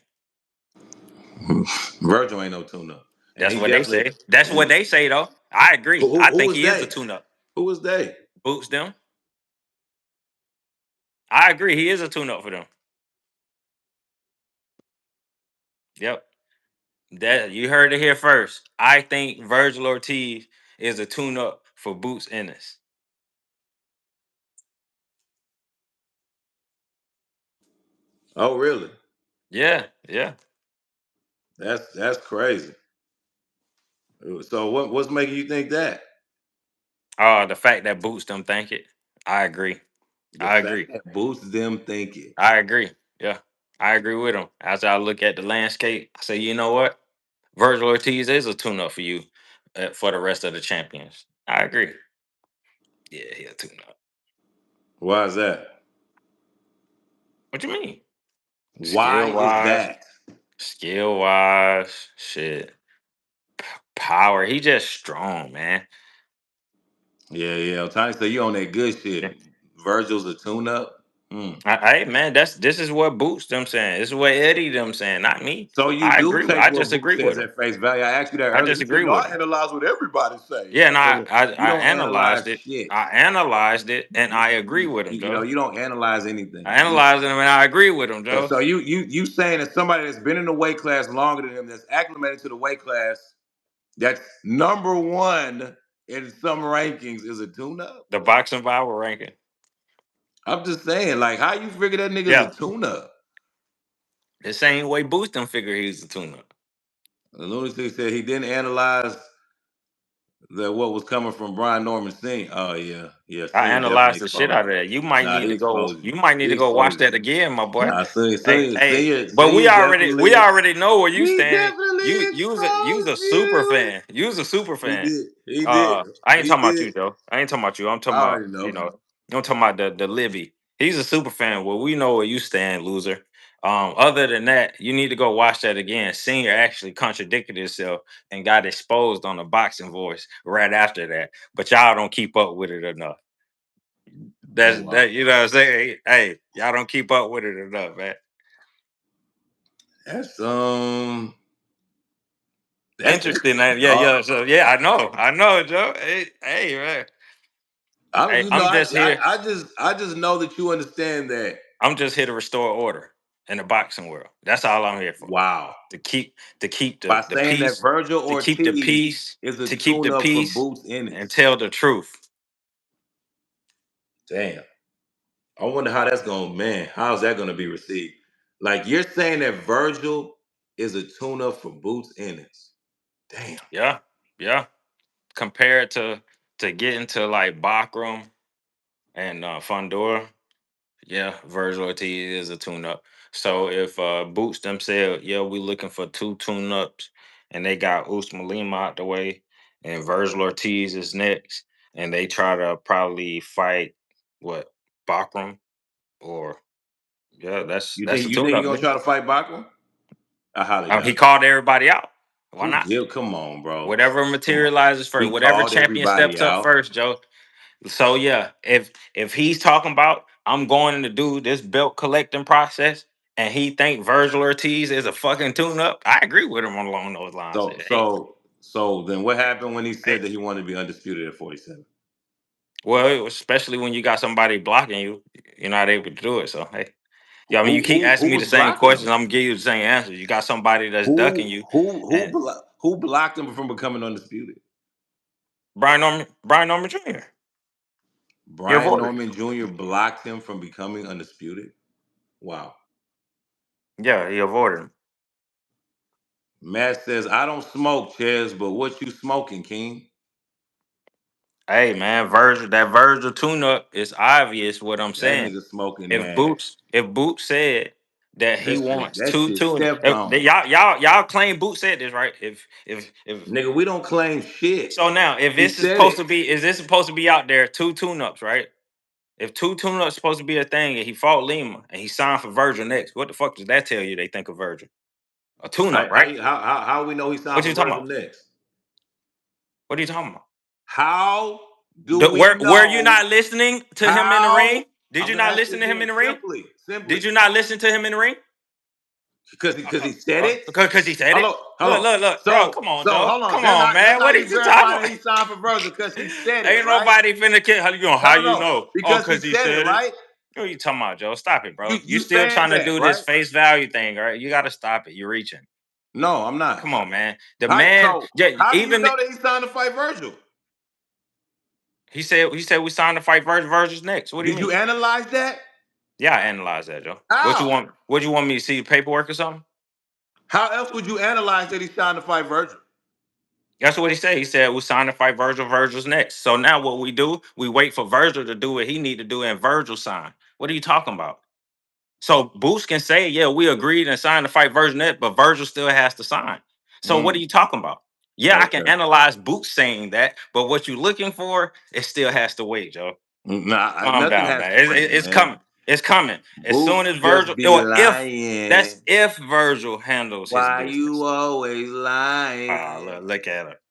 Virgil ain't no tune-up, and that's he what they definitely. say. That's And what they say though. I agree. I who think was he is a they? tune up. Who was they? Boots them. I agree. He is a tune up for them. Yep. That you heard it here first. I think Virgil Ortiz is a tune up for Boots Ennis. Oh, really? Yeah, yeah. That's crazy. So what's making you think that? The fact that Boots them think it. I agree. The I fact agree. that boosts them thinking. I agree. Yeah. I agree with him. As I look at the landscape, I say, you know what? Virgil Ortiz is a tune up for you for the rest of the champions. I agree. Yeah, he a tune up. Why is that? What you mean? Skill Why is wise, that? skill wise, shit. Power. He just strong, man. Yeah. Tiny said you on that good shit. Yeah. Virgil's a tune-up. Hmm. Hey man, this is what Boots them saying. This is what Eddie them saying, not me. So you I do agree. take I what Boot disagree with says him. at face value. I asked you that I earlier. You said, disagree "No, with I him. analyze what everybody say." Yeah, and You I don't analyze analyzed it. shit. I analyzed it, and I agree with him, You know, Joe. you don't analyze anything. I analyzed him, and I agree with him, Joe. So you saying that somebody that's been in the weight class longer than him, that's acclimated to the weight class, that's number one in some rankings, is a tune-up? The boxing Bible ranking. I'm just saying, like, how you figure that nigga's a Yeah, tune-up? the same way Boots them figure he's a tune-up. The lunatic said he didn't analyze that what was coming from Brian Norman Senior. Oh yeah, I Senior definitely analyzed the shit exposed out of you. that. You might Nah, need he to go. exposed you. You might need He to go watch exposed you. that again, my boy. Nah, Senior, Hey, Senior, hey, Senior, but Senior we definitely already know where you he stand. definitely You's a exposed super you. fan. You's a super He fan. did. He did. I ain't He talking about did. you, Joe. I ain't talking about you. I'm talking I about already know. I'm talking about the Libby. He's a super fan. Well, we know where you stand, loser. Other than that, you need to go watch that again. Senior actually contradicted himself and got exposed on the boxing voice right after that. But y'all don't keep up with it enough. Oh That's wow. that you know what I'm saying? Hey, y'all don't keep up with it enough, man. That's that's Interesting, man. interesting, Yeah, dog. yeah. So yeah, I know, Joe. Hey, man. I don't Hey, you know I just know that you understand that. I'm just here to restore order in the boxing world. That's all I'm here for. Wow. To keep By the saying that peace, Virgil to keep the Ortiz peace, is a to keep tune the up for peace, Boots and Ennis. tell the truth. Damn. I wonder how that's going, man. How's that going to be received? Like you're saying that Virgil is a tune up for Boots Ennis. Damn. Yeah, yeah. Compared to getting to like Bakram and Fundora. Yeah, Virgil Ortiz is a tune-up. So if Boots them said, yeah, we looking for two tune-ups, and they got Usman Lima out the way, and Virgil Ortiz is next, and they try to probably fight what Bakram or yeah, that's a You think tune-up. you're gonna try to fight Bachman? I highly He doubt it. called everybody out. Why Who not? give? Come on, bro. Whatever Come on. materializes first, He whatever called champion everybody steps up out. first, Joe. So yeah, if he's talking about I'm going to do this belt collecting process, and he think Virgil Ortiz is a fucking tune up, I agree with him along those lines. So so so then what happened when he said Hey, that he wanted to be undisputed at 47? well, especially when you got somebody blocking you, you're not able to do it. So hey, yeah, I mean, you keep Who asking me the was same blocking questions, him? I'm gonna give you the same answers. You got somebody that's ducking you, and Who blocked him from becoming undisputed? Brian Norman Jr. He Brian avoided. Norman Jr. blocked him from becoming undisputed. Wow. Yeah, he avoided him. Matt says, I don't smoke, Ches, but what you smoking, King? Hey man, Virgil tune up is obvious what I'm That saying. nigga smoking Nash. If Boots said that he wants That two shit tune stepped on. y'all claim Boots said this, right? If Nigga, we don't claim shit. so now if He this is said supposed it. to be is this supposed to be out there two tune ups, right? If two tune-ups supposed to be a thing and he fought Lima and he signed for Virgil next, what the fuck does that tell you they think of Virgil? A tune-up, right? How we know he signed What for you talking Virgil about? next? What are you talking about? How do we Were you know? not listening to him in the How? ring? Did I'm you gonna not ask you listen to him in again, the ring? simply, Did you not listen to him in the ring? because he said it. Because he said it. Hello. Look, bro. So Come on, so Joe. hold on. Come on, That's man. What not are even you talking verifying that about? he signed for Virgil because he said it, Ain't right? nobody finna kill. How you know? Oh, Because he because he said it, said it. right? What are you talking about, Joe? Stop it, bro. You You still saying trying to that, do this right? face value thing, all right? You got to stop it. You're reaching. No, I'm not. Come on, man. The How, man, so yeah, how do you even know that he signed to fight Virgil? he said we signed to fight Virgil's next. What do you Did you mean? analyze that? Yeah, I analyzed that, Joe. What you How? want? What you want me to see paperwork or something? How else would you analyze that he signed to fight Virgil? That's what he said. He said we signed to fight Virgil. Virgil's next. So now what we do? We wait for Virgil to do what he need to do, and Virgil sign. What are you talking about? So Boots can say, yeah, we agreed and signed to fight Virgil next, but Virgil still has to sign. So what are you talking about? Yeah, I can Okay. analyze Boots saying that, but what you're looking for, it still has to wait, Joe. Nah, Calm nothing down, has man. to wait, It's man. coming. It's coming. As soon Boots as just Virgil, be or if that's lying. if Virgil handles his Why you business. always Ah, lying? look at it.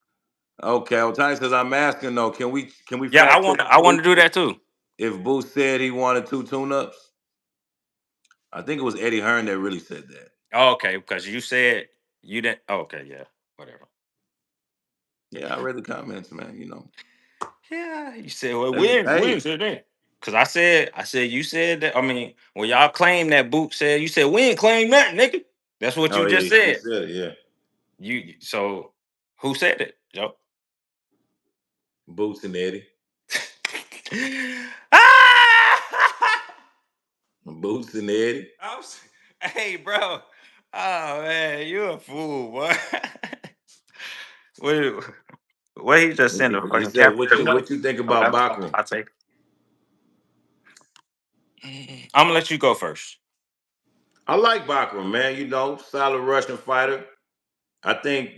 Okay, well, Tiny says I'm asking though. Can we Yeah, fact check I want to Boots do that too. if Boots said he wanted 2 tune-ups? I think it was Eddie Hearn that really said that. Oh, okay, because you said you didn't. Oh, okay, yeah, whatever. Yeah, I read the comments, man. Yeah, you said well, we Hey, didn't say that. Cause I said you said that. I mean, when y'all claim that Boot said, you said we ain't claim that, nigga. That's what oh you yeah, just he said. said it. Yeah, So who said it, Joe? Boots and Eddie. Ah! Boots and Eddie. Hey, bro. Oh man, you a fool, boy. Wait, what he just sent a He fucking said, cap? "What you think Oh, about Bakram?" I'll take. I'm gonna let you go first. I like Bakram, man. Solid Russian fighter. I think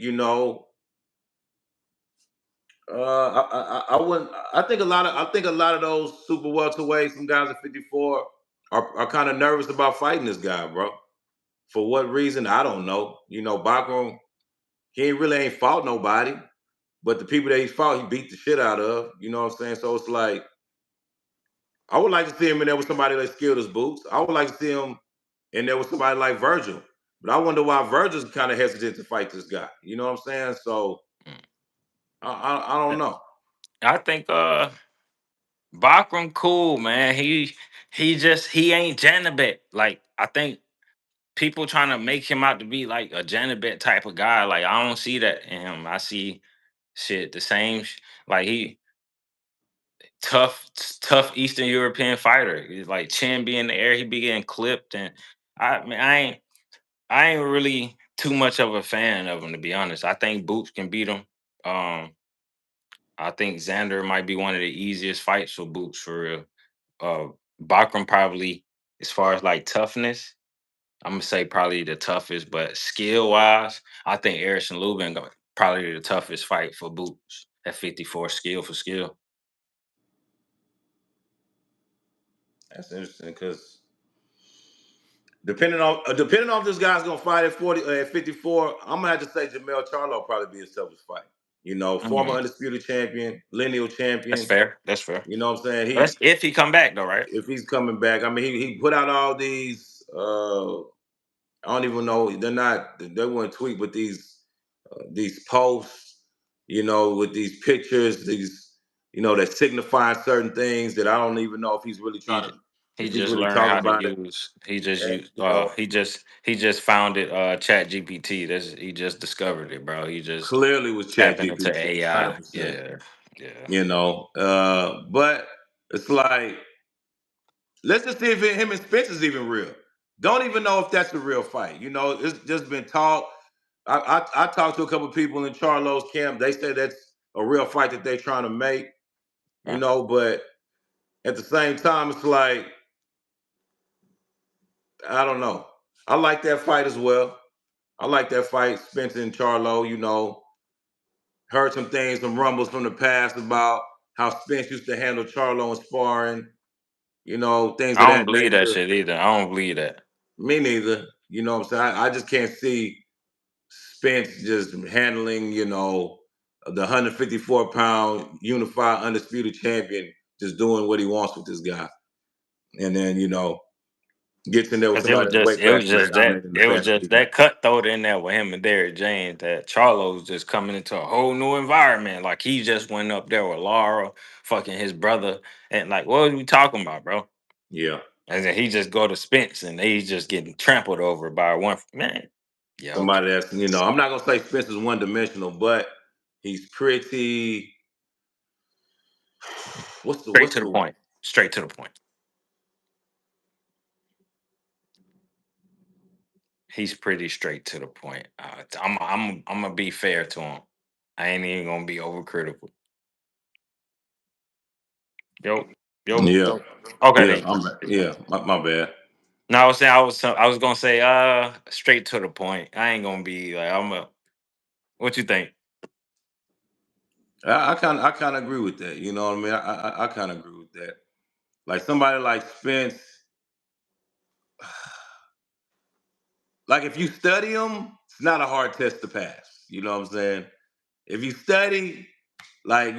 I wouldn't. I think a lot of those super welterweights, some guys at 54, are kind of nervous about fighting this guy, bro. For what reason? I don't know. Bakram, he really ain't fought nobody, but the people that he fought, he beat the shit out of. You know what I'm saying? So it's like I would like to see him in there with somebody that skilled his boots. I would like to see him in there with somebody like Virgil. But I wonder why Virgil's kind of hesitant to fight this guy. You know what I'm saying? So I don't know. I think Bakram cool, man. He ain't Janabet. Like I think people trying to make him out to be like a Janabet type of guy. Like I don't see that in him. I see shit the same. Like he tough Eastern European fighter. He's like chin be in the air, he be getting clipped, and I mean I ain't really too much of a fan of him to be honest. I think Boots can beat him. Um, I think Xander might be one of the easiest fights for Boots for real. Uh, Bakram probably as far as like toughness. I'm gonna say probably the toughest, but skill wise, I think Erison Lubin probably the toughest fight for Boots at 54 skill for skill. That's interesting because depending on if this guy's gonna fight at 54, I'm gonna have to say Jamel Charlo probably be his toughest fight. Former Mhm. undisputed champion, lineal That's champion. fair. That's fair. You know what I'm saying? That's if he come back though, right? If he's coming back, I mean, he put out all these. I don't even know. They weren't tweet, but these posts. With these pictures, that signify certain things that I don't even know if he's really He trying j- to, he if he's just really learned talking how to about it. use. He just And, used. He just founded Chat GPT. He just discovered it, bro. He just clearly was Chat tapping into GPT, AI. 100%. Yeah, yeah. But it's like, let's just see if him and Spencer's even real. Don't even know if that's a real fight. It's just been talk. I talked to a couple of people in Charlo's camp. They said that's a real fight that they're trying to make. Yeah. But at the same time, it's like, I don't know. I like that fight as well. I like that fight, Spencer and Charlo. Heard some things, some rumbles from the past about how Spence used to handle Charlo in sparring. things of I don't that believe that nature. shit either. I don't believe that. Me neither. You know what I'm saying? I just can't see Spence just handling, the 154-pound unified undisputed champion just doing what he wants with this guy. And then, gets in there with Cause it was somebody in the just weight it class was that's just that dominating the it was fast just division. that cutthroat in there with him and Derrick James that Charlo's just coming into a whole new environment. Like he just went up there with Laura, fucking his brother, and like what are we talking about, bro? Yeah. And then he just go to Spence and he's just getting trampled over by one man. Yeah, okay. Somebody that's, I'm not gonna say Spence is one dimensional, but he's pretty what's the Straight what's to the the point. Straight to the point. He's pretty straight to the point. I'm gonna be fair to him. I ain't even gonna be overcritical. Yo, yeah. yo. Okay, Yeah, then. my bad. No, I was saying I was gonna say straight to the point. I ain't gonna be like I'm a. What you think? I kind of agree with that. You know what I mean? I kind of agree with that. Like somebody like Spence, like if you study him, it's not a hard test to pass. You know what I'm saying? If you study, like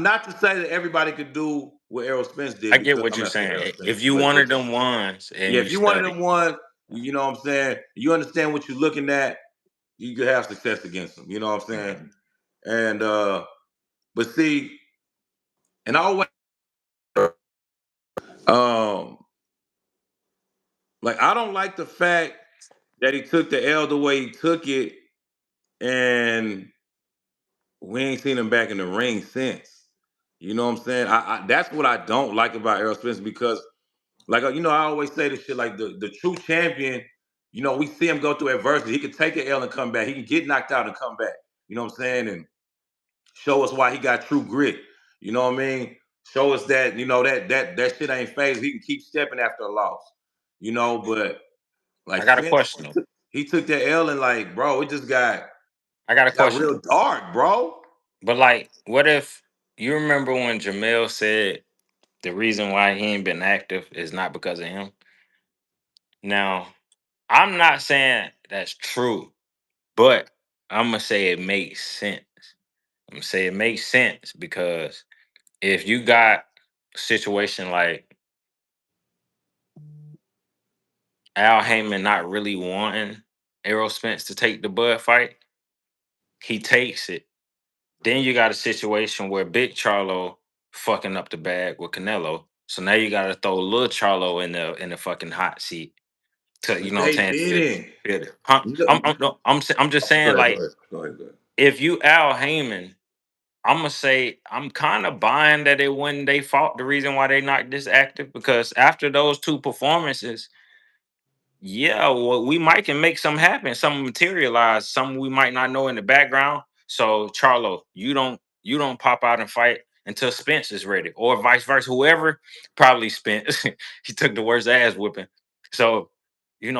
not to say that everybody could do what Errol Spence did I get because what I'm you're not saying Errol saying. Spence, If you but wanted them ones and yeah, you if you wanted study, them one, you know what I'm saying, you understand what you're looking at, you could have success against them. You know what I'm saying? Mhm. And but see, and I always um like I don't like the fact that he took the L the way he took it, and we ain't seen him back in the ring since. You know what I'm saying? I that's what I don't like about Errol Spence because, like, I always say this shit like the true champion. We see him go through adversity. He can take an L and come back. He can get knocked out and come back. You know what I'm saying? And show us why he got true grit. You know what I mean? Show us that that shit ain't phased. He can keep stepping after a loss. But like I got a Spence, question. he took that L and like, bro, it just got I got a real question. dark, bro. But like, what if you remember when Jamel said the reason why he ain't been active is not because of him? Now, I'm not saying that's true, but I'm gonna say it makes sense. I'm gonna say it makes sense because if you got a situation like Al Heyman not really wanting Errol Spence to take the Bud fight, he takes it. Then you got a situation where Big Charlo fucking up the bag with Canelo. So now you got to throw little Charlo in the fucking hot seat. To, you But know what I'm they saying? didn't. Huh? You know- No, I'm just Go saying ahead, go like ahead, go ahead, go ahead. if you Al Heyman, I'm gonna say I'm kind of buying that it when they fought the reason why they not this active because after those two performances, yeah, well, we might can make something happen, something materialize, something we might not know in the background. So, Charlo, you don't pop out and fight until Spence is ready, or vice versa. Whoever, probably Spence. He took the worst ass whipping. So,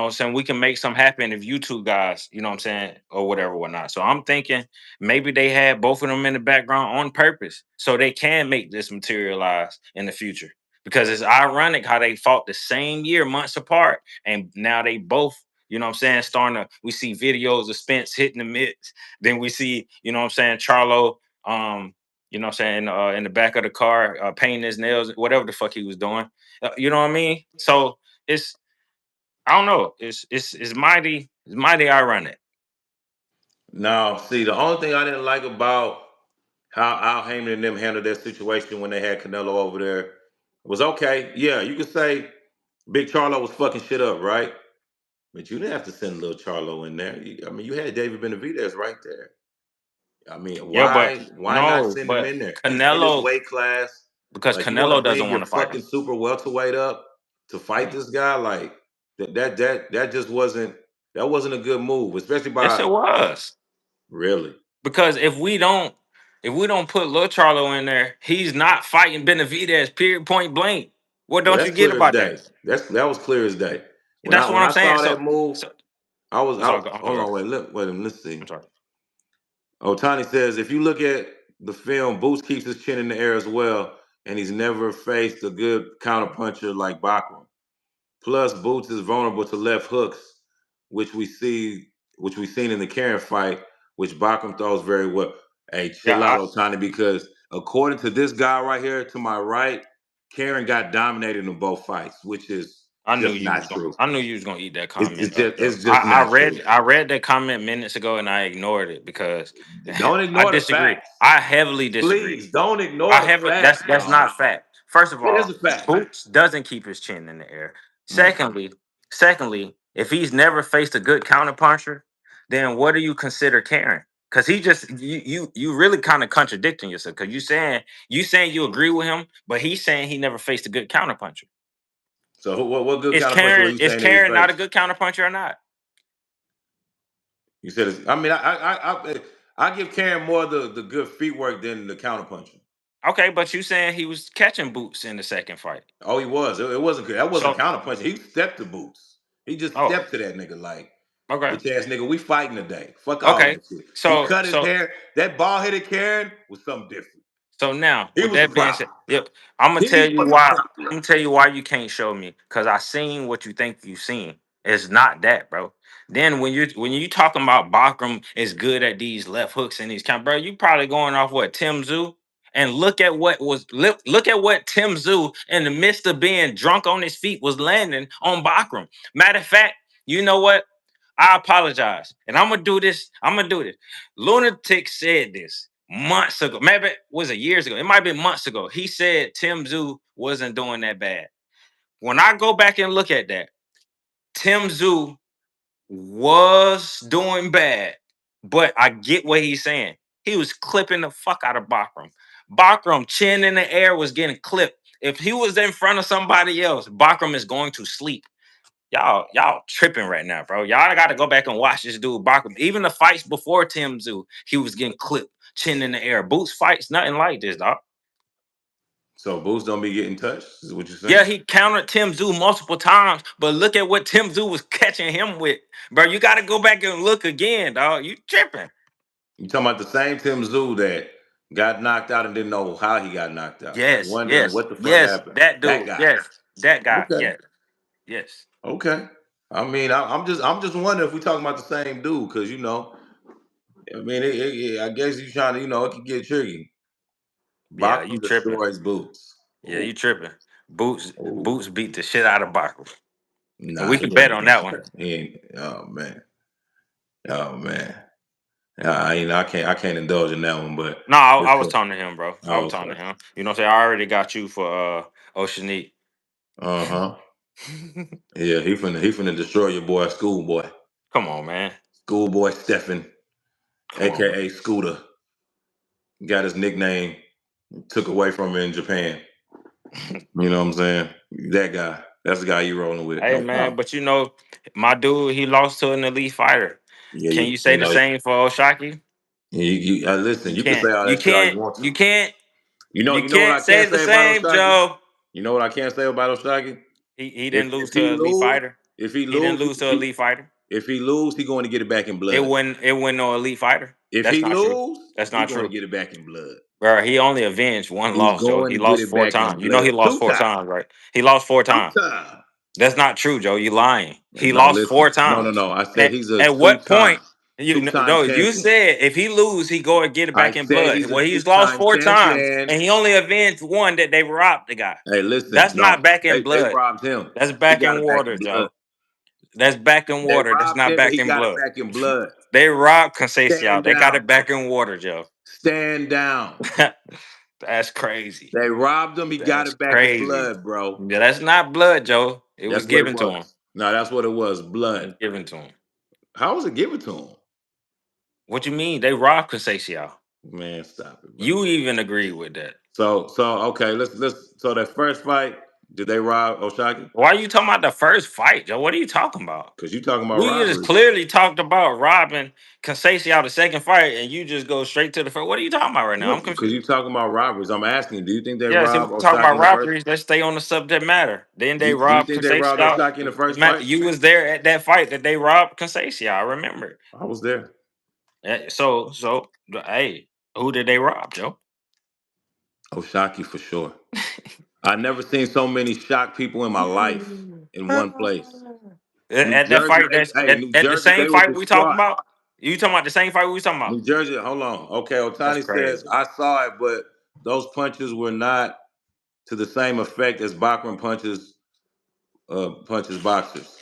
what I'm saying, we can make something happen if you two guys, you know what I'm saying, or whatever, whatnot. So I'm thinking maybe they had both of them in the background on purpose so they can make this materialize in the future. Because it's ironic how they fought the same year, months apart, and now they both, you know what I'm saying, starting to we see videos of Spence hitting the mitts. Then we see, you know what I'm saying, Charlo you know what I'm saying, in the back of the car, painting his nails, whatever the fuck he was doing. You know what I mean? So it's I don't know. It's mighty ironic. Now, see, the only thing I didn't like about how Al Heyman and them handled their situation when they had Canelo over there was okay. Yeah, you could say Big Charlo was fucking shit up, right? But you didn't have to send little Charlo in there. I mean, you had David Benavidez right there. I mean, Yeah, but why not no, send him but in there? He's in his Canelo weight class. because Like, you want to Canelo bring doesn't your want to fight fucking him. super welterweight up to fight this guy? Like, that just wasn't a good move, especially Yes, by it was. really. Because if we don't put Lil Charlo in there, he's not fighting Benavidez, period, point blank. What Well, don't you that's get clear as about day. that? That was clear as day. When That's I what when I'm I saying. saw that So, move, so I was I'm sorry. out. I'm Hold sorry. on, wait a minute. Let's see. I'm sorry. Otani says if you look at the film, Boots keeps his chin in the air as well. and he's never faced a good counterpuncher like Bachram. Plus, Boots is vulnerable to left hooks, which we see, which we seen in the Karen fight, which Bachram throws very well. Hey, Yeah, chill out, Otani, because according to this guy right here to my right, Karen got dominated in both fights, which is I knew just you was not gonna. true. I knew you was gonna eat that It's, comment it's up, just Joe. it's just not true. I read that comment minutes ago and I ignored it because Don't I ignore the disagree. facts. I heavily disagree. Please don't ignore I the haven't. facts, That's dog. not fact. First of It is all, a fact. Boots doesn't keep his chin in the air. Mm. Secondly, if he's never faced a good counterpuncher, then what do you consider Karen? Because he just you really kind of contradicting yourself because you saying you agree with him, but he's saying he never faced a good counterpuncher. So what good Is counterpuncher were Karen you is saying that he's Karen not a faced? good counterpuncher or not? You said it's, I mean I give Karen more the good feet work than the counterpuncher. Okay, but you saying he was catching Boots in the second fight. Oh, he was. It wasn't good. That wasn't So, counterpuncher. He stepped to Boots. He just oh, stepped to that nigga like, okay, bitch ass nigga. We fighting today. Fuck all okay. that shit. He So, cut his so hair. That bald headed Karen was something different. So now, He with was a that being said, problem. yep, I'm gonna tell He you was a why. problem. I'm gonna tell you why you can't show me because I seen what you think you seen. It's not that, bro. Then when you talking about Bachram is good at these left hooks and these kind, bro, you probably going off what Tim Zoo and look at what Tim Zoo in the midst of being drunk on his feet was landing on Bachram. Matter of fact, you know what? I apologize, and I'm gonna do this. I'm gonna do this. Lunatic said this months ago. Maybe it was it years ago. It might be months ago. He said Tim Zoo wasn't doing that bad. When I go back and look at that, Tim Zoo was doing bad, but I get what he's saying. He was clipping the fuck out of Bachram. Bachram, chin in the air, was getting clipped. If he was in front of somebody else, Bachram is going to sleep. Y'all tripping right now, bro. Y'all got to go back and watch this dude Bachram. Even the fights before Tim Zoo, he was getting clipped, chin in the air. Boots fights, nothing like this, dog. So Boots don't be getting touched. Is what you're Yeah, saying? he countered Tim Zoo multiple times, but look at what Tim Zoo was catching him with, bro. You got to go back and look again, dog. You tripping? You talking about the same Tim Zoo that got knocked out and didn't know how he got knocked out, Yes, wondering yes, what the fuck yes. happened. That That dude. guy. Yes, that guy. Okay. Yes, yes. Okay. I mean, I'm just wondering if we talking about the same dude because I mean, I guess you trying to, it could get tricky. Yeah, you Bachman tripping? destroys Boots. Yeah, Oh, you tripping? Boots, oh, Boots beat the shit out of Bachram, and we nah, he can bet ain't on beat the that shit one. out. He ain't. Oh man. I can't indulge in that one, but No, I was listen. talking to him, bro. I was Oh, talking okay. to him. You know what I'm saying? I already got you for Oceanique. Uh huh. Yeah, he finna destroy your boy, schoolboy, Come on, man. schoolboy Stephen, Come on, bro. aka Scooter. Got his nickname took away from him in Japan. You know what I'm saying? That guy. That's the guy you rolling with. Hey, No man, problem. but my dude, he lost to an elite fighter. Yeah, Can you you say you the know same for Oshaki? listen. You You can say can't. all You that shit all you can't. want You to. can't. You You know what can't I say can't the say about same, Oshaki? Joe. You know what I can't say about Oshaki? He If didn't lose if to he an elite lose, fighter. if he He didn't lose, lose to an elite fighter. if he lose, he going to get it back in It blood. wouldn't. It wasn't no elite fighter. If That's he not true. lose, That's he not going to true. get it back in blood. Bro, he only avenged one He's loss, Joe. going He to get lost it four back in times. You know he blood. lost Two four times. times, right? He lost four Two times. times. That's not true, Joe. You lying. He No, lost four listen. No, no, times. no. I said At, he's a at what point? two-time No, you champion. said if he lose, he go and get it I back in said blood. he's a Well, he's lost two-time four times, champion. and he only avenged one that they robbed the guy. Hey, listen. That's No, not back in they blood. robbed him. That's He back got in it back water, in blood. Joe. That's back in They water. That's robbed not him and back he in got it blood. back in blood. They robbed Conceição. Stand They got down. it back in water, Joe. Stand down. That's crazy. They robbed him. He got That's it back in crazy. blood, bro. Yeah, that's not blood, Joe. It was That's what it given to him. was. No, that's what it was. It Blood. was given to him. How was it given to him? What you mean? They robbed Conceição. Man, stop it, bro. You even agree with that. So okay, let's so that first fight, did they rob Oshaki? Why are you talking about the first fight, Joe? What are you talking about? Because you talking about We just robbery. clearly talked about robbing Conceição the second fight, and you just go straight to the first. What are you talking about right now? I'm Because you confused. talking about robberies. I'm asking you, do you think they Yes, if robbed we're talking Oshaki about in the first? robberies, let's stay on the subject matter. Then they Do you robbed think they robbed Conceição. Oshaki in the first Matt, fight? you was there at that fight that they robbed Conceição. I remember it. I was there. So, hey, who did they rob, Joe? Oh, Shocky for sure. I never seen so many shocked people in my life in one place. New At that Jersey, fight, that's New at the Jersey, same they were fight we talking distraught. about. You talking about the same fight we talking about? New Jersey, hold on. Okay, That's Otani says crazy, I saw it, but those punches were not to the same effect as Bachman punches boxers.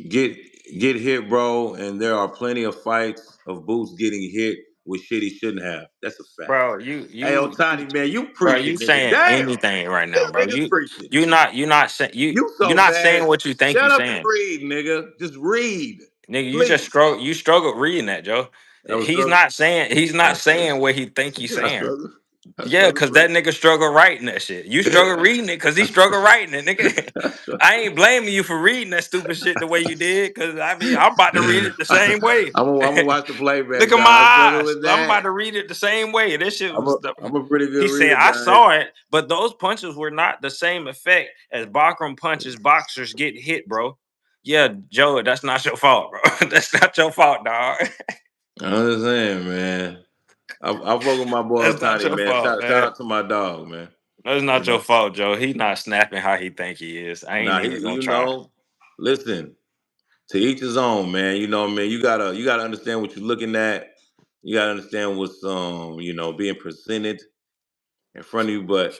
Get get hit, bro, and there are plenty of fights of Boots getting hit with shit he shouldn't have. That's a fact. bro. Hey, Otani, man, you Bro, preaching, you nigga. saying Damn, anything right now, this bro? nigga's preaching. You're not saying You you're so not bad. saying what you think Shut you're up and saying, read, nigga. Just read, nigga. please. You struggled reading that, Joe. That was He's struggle. not saying I ain't struggle. what he think he's I saying. struggle. I Yeah, struggle, cause bro. that nigga struggle writing that shit. You struggle reading it, cause he struggle writing it, nigga. I struggle. I ain't blaming you for reading that stupid shit the way you did, cause I mean I'm about to read it the same way. I'm gonna watch the Look playback, at my dog. I struggle eyes. with I'm about that. to read it the same way. This shit I'm was a the. I'm a pretty good He said reader I down here. saw it, but those punches were not the same effect as Bachram punches boxers get hit, bro. Yeah, Joe, that's not your fault, bro. That's not your fault, dog. I understand, man. I fuck with my boy That's not Otani, your man. fault, Shout man. out to my dog, man. That's You not your know. fault, Joe. He not snapping how he think he is. I ain't Now he, even gonna you try. know, listen, to each his own, man. You know what I mean? You gotta understand what you're looking at. You gotta understand what's being presented in front of you. But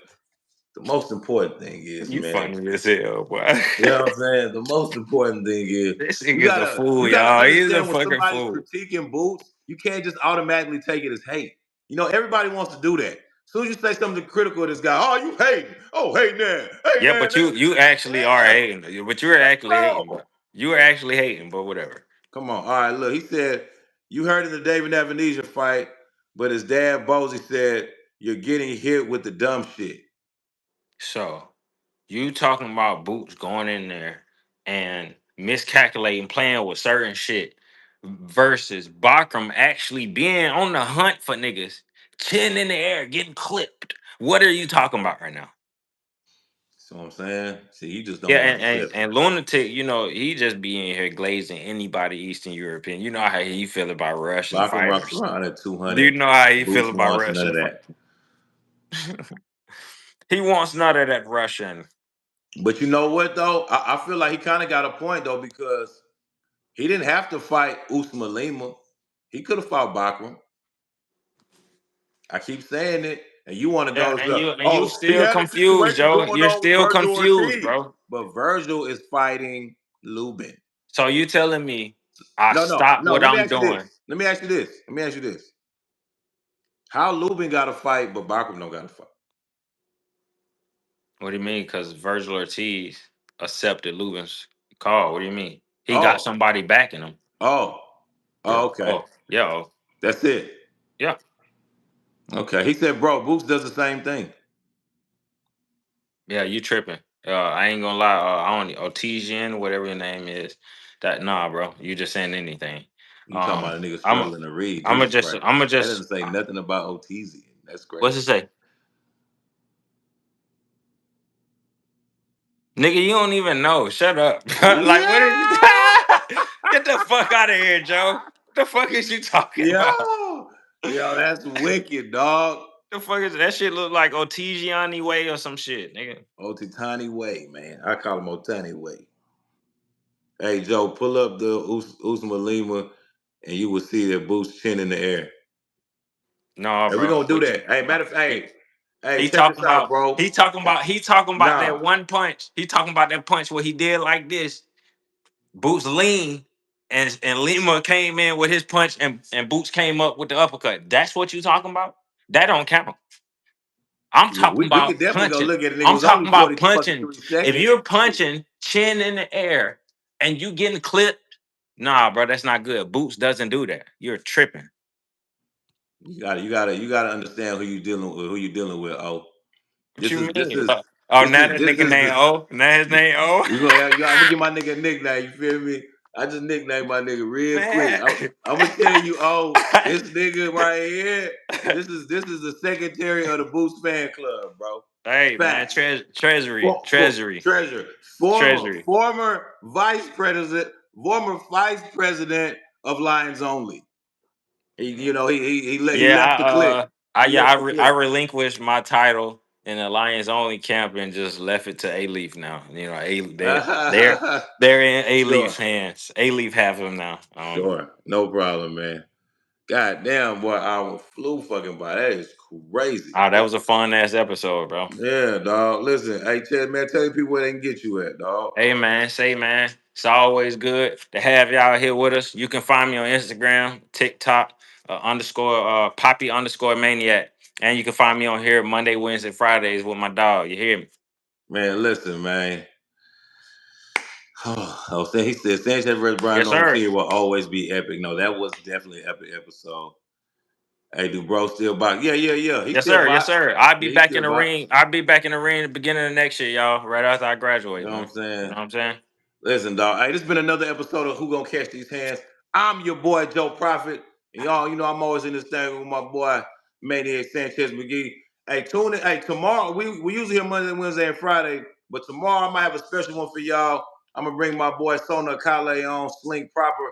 the most important thing is, You man, funny as hell, boy. you know what I'm saying? The most important thing is This you nigga's a gotta fool, you gotta y'all. He's a understand when fucking somebody's fool. critiquing Boots, you can't just automatically take it as hate. You know, everybody wants to do that. As soon as you say something critical of this guy, oh, you hating. Oh, hey man. Hey Yeah, man, but nigga. you actually are Damn. hating. But you're Like, actually hating, bro. but you were actually hating, but whatever. Come on. All right, look. He said, you heard in the David Avanesia fight, but his dad, Bozy, said, you're getting hit with the dumb shit. So you talking about Boots going in there and miscalculating, playing with certain shit versus Bachram actually being on the hunt for niggas, chin in the air, getting clipped. What are you talking about right now? See what I'm saying? See, you just Yeah, don't want to listen. and Lunatic, he just be in here glazing anybody Eastern European. You know how he feel about Russian Bachman rocks fighters. around at Do you 200. know how he feel Boots about wants none Russian of fighters? that. He wants none of that Russian. But you know what though? I feel like he kind of got a point though because he didn't have to fight Usman Lima. He could have fought Bachman. I keep saying it, and you want to Yeah, go to and you oh, he still had a confused, situation Joe. going You're on with still Virgil confused, Ortiz, bro. but Virgil is fighting Lubin. So you telling me I No, no, stop no. what Let me I'm ask you doing? this. Let me ask you this. Let me ask you this. How Lubin got to fight, but Bachman don't got to fight? What do you mean? Because Virgil Ortiz accepted Lubin's call. What do you mean? He got Oh, somebody backing him. oh, Yeah. oh, okay. Oh, yeah. Oh, That's it. yeah. Okay. He said, bro, Boots does the same thing. Yeah, you tripping. I ain't gonna lie. I don't Otesian, whatever your name is. That nah, bro. You just saying anything. You talking about a nigga I'm struggling to read. I'm Jesus just Christ. I'm That just doesn't say nothing about Otezian. That's what's crazy. it say? Nigga, you don't even know. Shut up. Like, what is Yeah. Get the fuck out of here, Joe. What the fuck is you talking about? Yo. Yo, that's wicked, dog. The fuck is that shit look like Otesiani way or some shit, nigga. Otitani Way, man. I call him Otani Way. Hey, Joe, pull up the Usman Lima and you will see that Boots chin in the air. No, Hey, we bro. gonna do What you that. Hey, matter of fact, hey, he check this talking out, about bro. he talking about Nah, that one punch. He talking about that punch where he did like this. Boots lean and Lima came in with his punch and Boots came up with the uppercut. That's what you talking about? That don't count. I'm yeah, talking we could about definitely go punching. look at it. Nigga, it I'm was only talking about 40 fucking punching. 3 If seconds. you're punching chin in the air and you getting clipped, nah, bro, that's not good. Boots doesn't do that. You're tripping. You gotta understand who you dealing with. Oh, What you this mean? is Oh, this now is that this nigga is name the O. Now his name O. I'm gonna give my nigga a nickname. You feel me? I just nicknamed my nigga real quick. Man. I'm gonna tell you, oh, this nigga right here. This is the secretary of the Boost fan club, bro. Hey man, Fact. treasury, Treasure, former treasury. former former vice president of Lions Only. He Yeah, left the clique. He left the I clique. relinquished my title in the Lions only camp and just left it to A Leaf now. You know, they're in A Sure. Leaf's hands. A Leaf have him now. Sure. No problem, man. God damn, boy, I flew fucking by. That is crazy. That was a fun ass episode, bro. Yeah, dog. Listen, hey, man, tell people where they can get you at, dog. Hey man, it's always good to have y'all here with us. You can find me on Instagram, TikTok, Poppy _ Maniac, and you can find me on here Monday, Wednesday, Fridays with my dog. You hear me? Man, listen, man. Oh, he said Sanchez versus Brian Yes, sir. Ortega will always be epic. No, that was definitely an epic episode. Hey, do bro still box? Yeah. He Yes, still sir. Yes, box. sir. I'll be Yeah, he back in still the box. ring. I'll be back in the ring at the beginning of next year, y'all. Right after I graduate, You know man. what I'm saying? You know what I'm saying? Listen, dog. Hey, this has been another episode of Who Gonna Catch These Hands. I'm your boy Joe Prophet, and y'all, you know I'm always in this thing with my boy Maniac Sanchez McGee. Hey, tune in. Hey, tomorrow we usually here Monday, Wednesday, and Friday, but tomorrow I might have a special one for y'all. I'm gonna bring my boy Sona Kale on Slink Proper.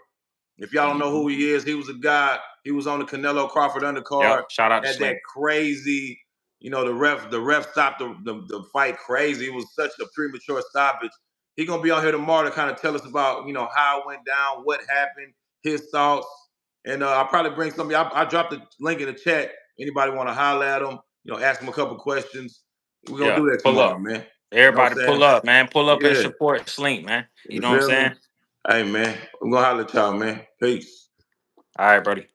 If y'all don't know who he is, he was a guy. He was on the Canelo Crawford undercard. Yep. Shout out to Had that Slink. crazy, the ref stopped the fight crazy. It was such a premature stoppage. He's gonna be on here tomorrow to kind of tell us about how it went down, what happened, his thoughts, and I'll probably bring somebody. I dropped the link in the chat. Anybody want to holler at him? Ask him a couple questions. We're gonna do that Pull tomorrow, up. man. You know what Everybody I'm pull saying? up, man. Pull up and Yeah. support Slink, man. You You know what I'm feel me? saying? Hey, man. I'm gonna holler at y'all, man. Peace. All right, buddy.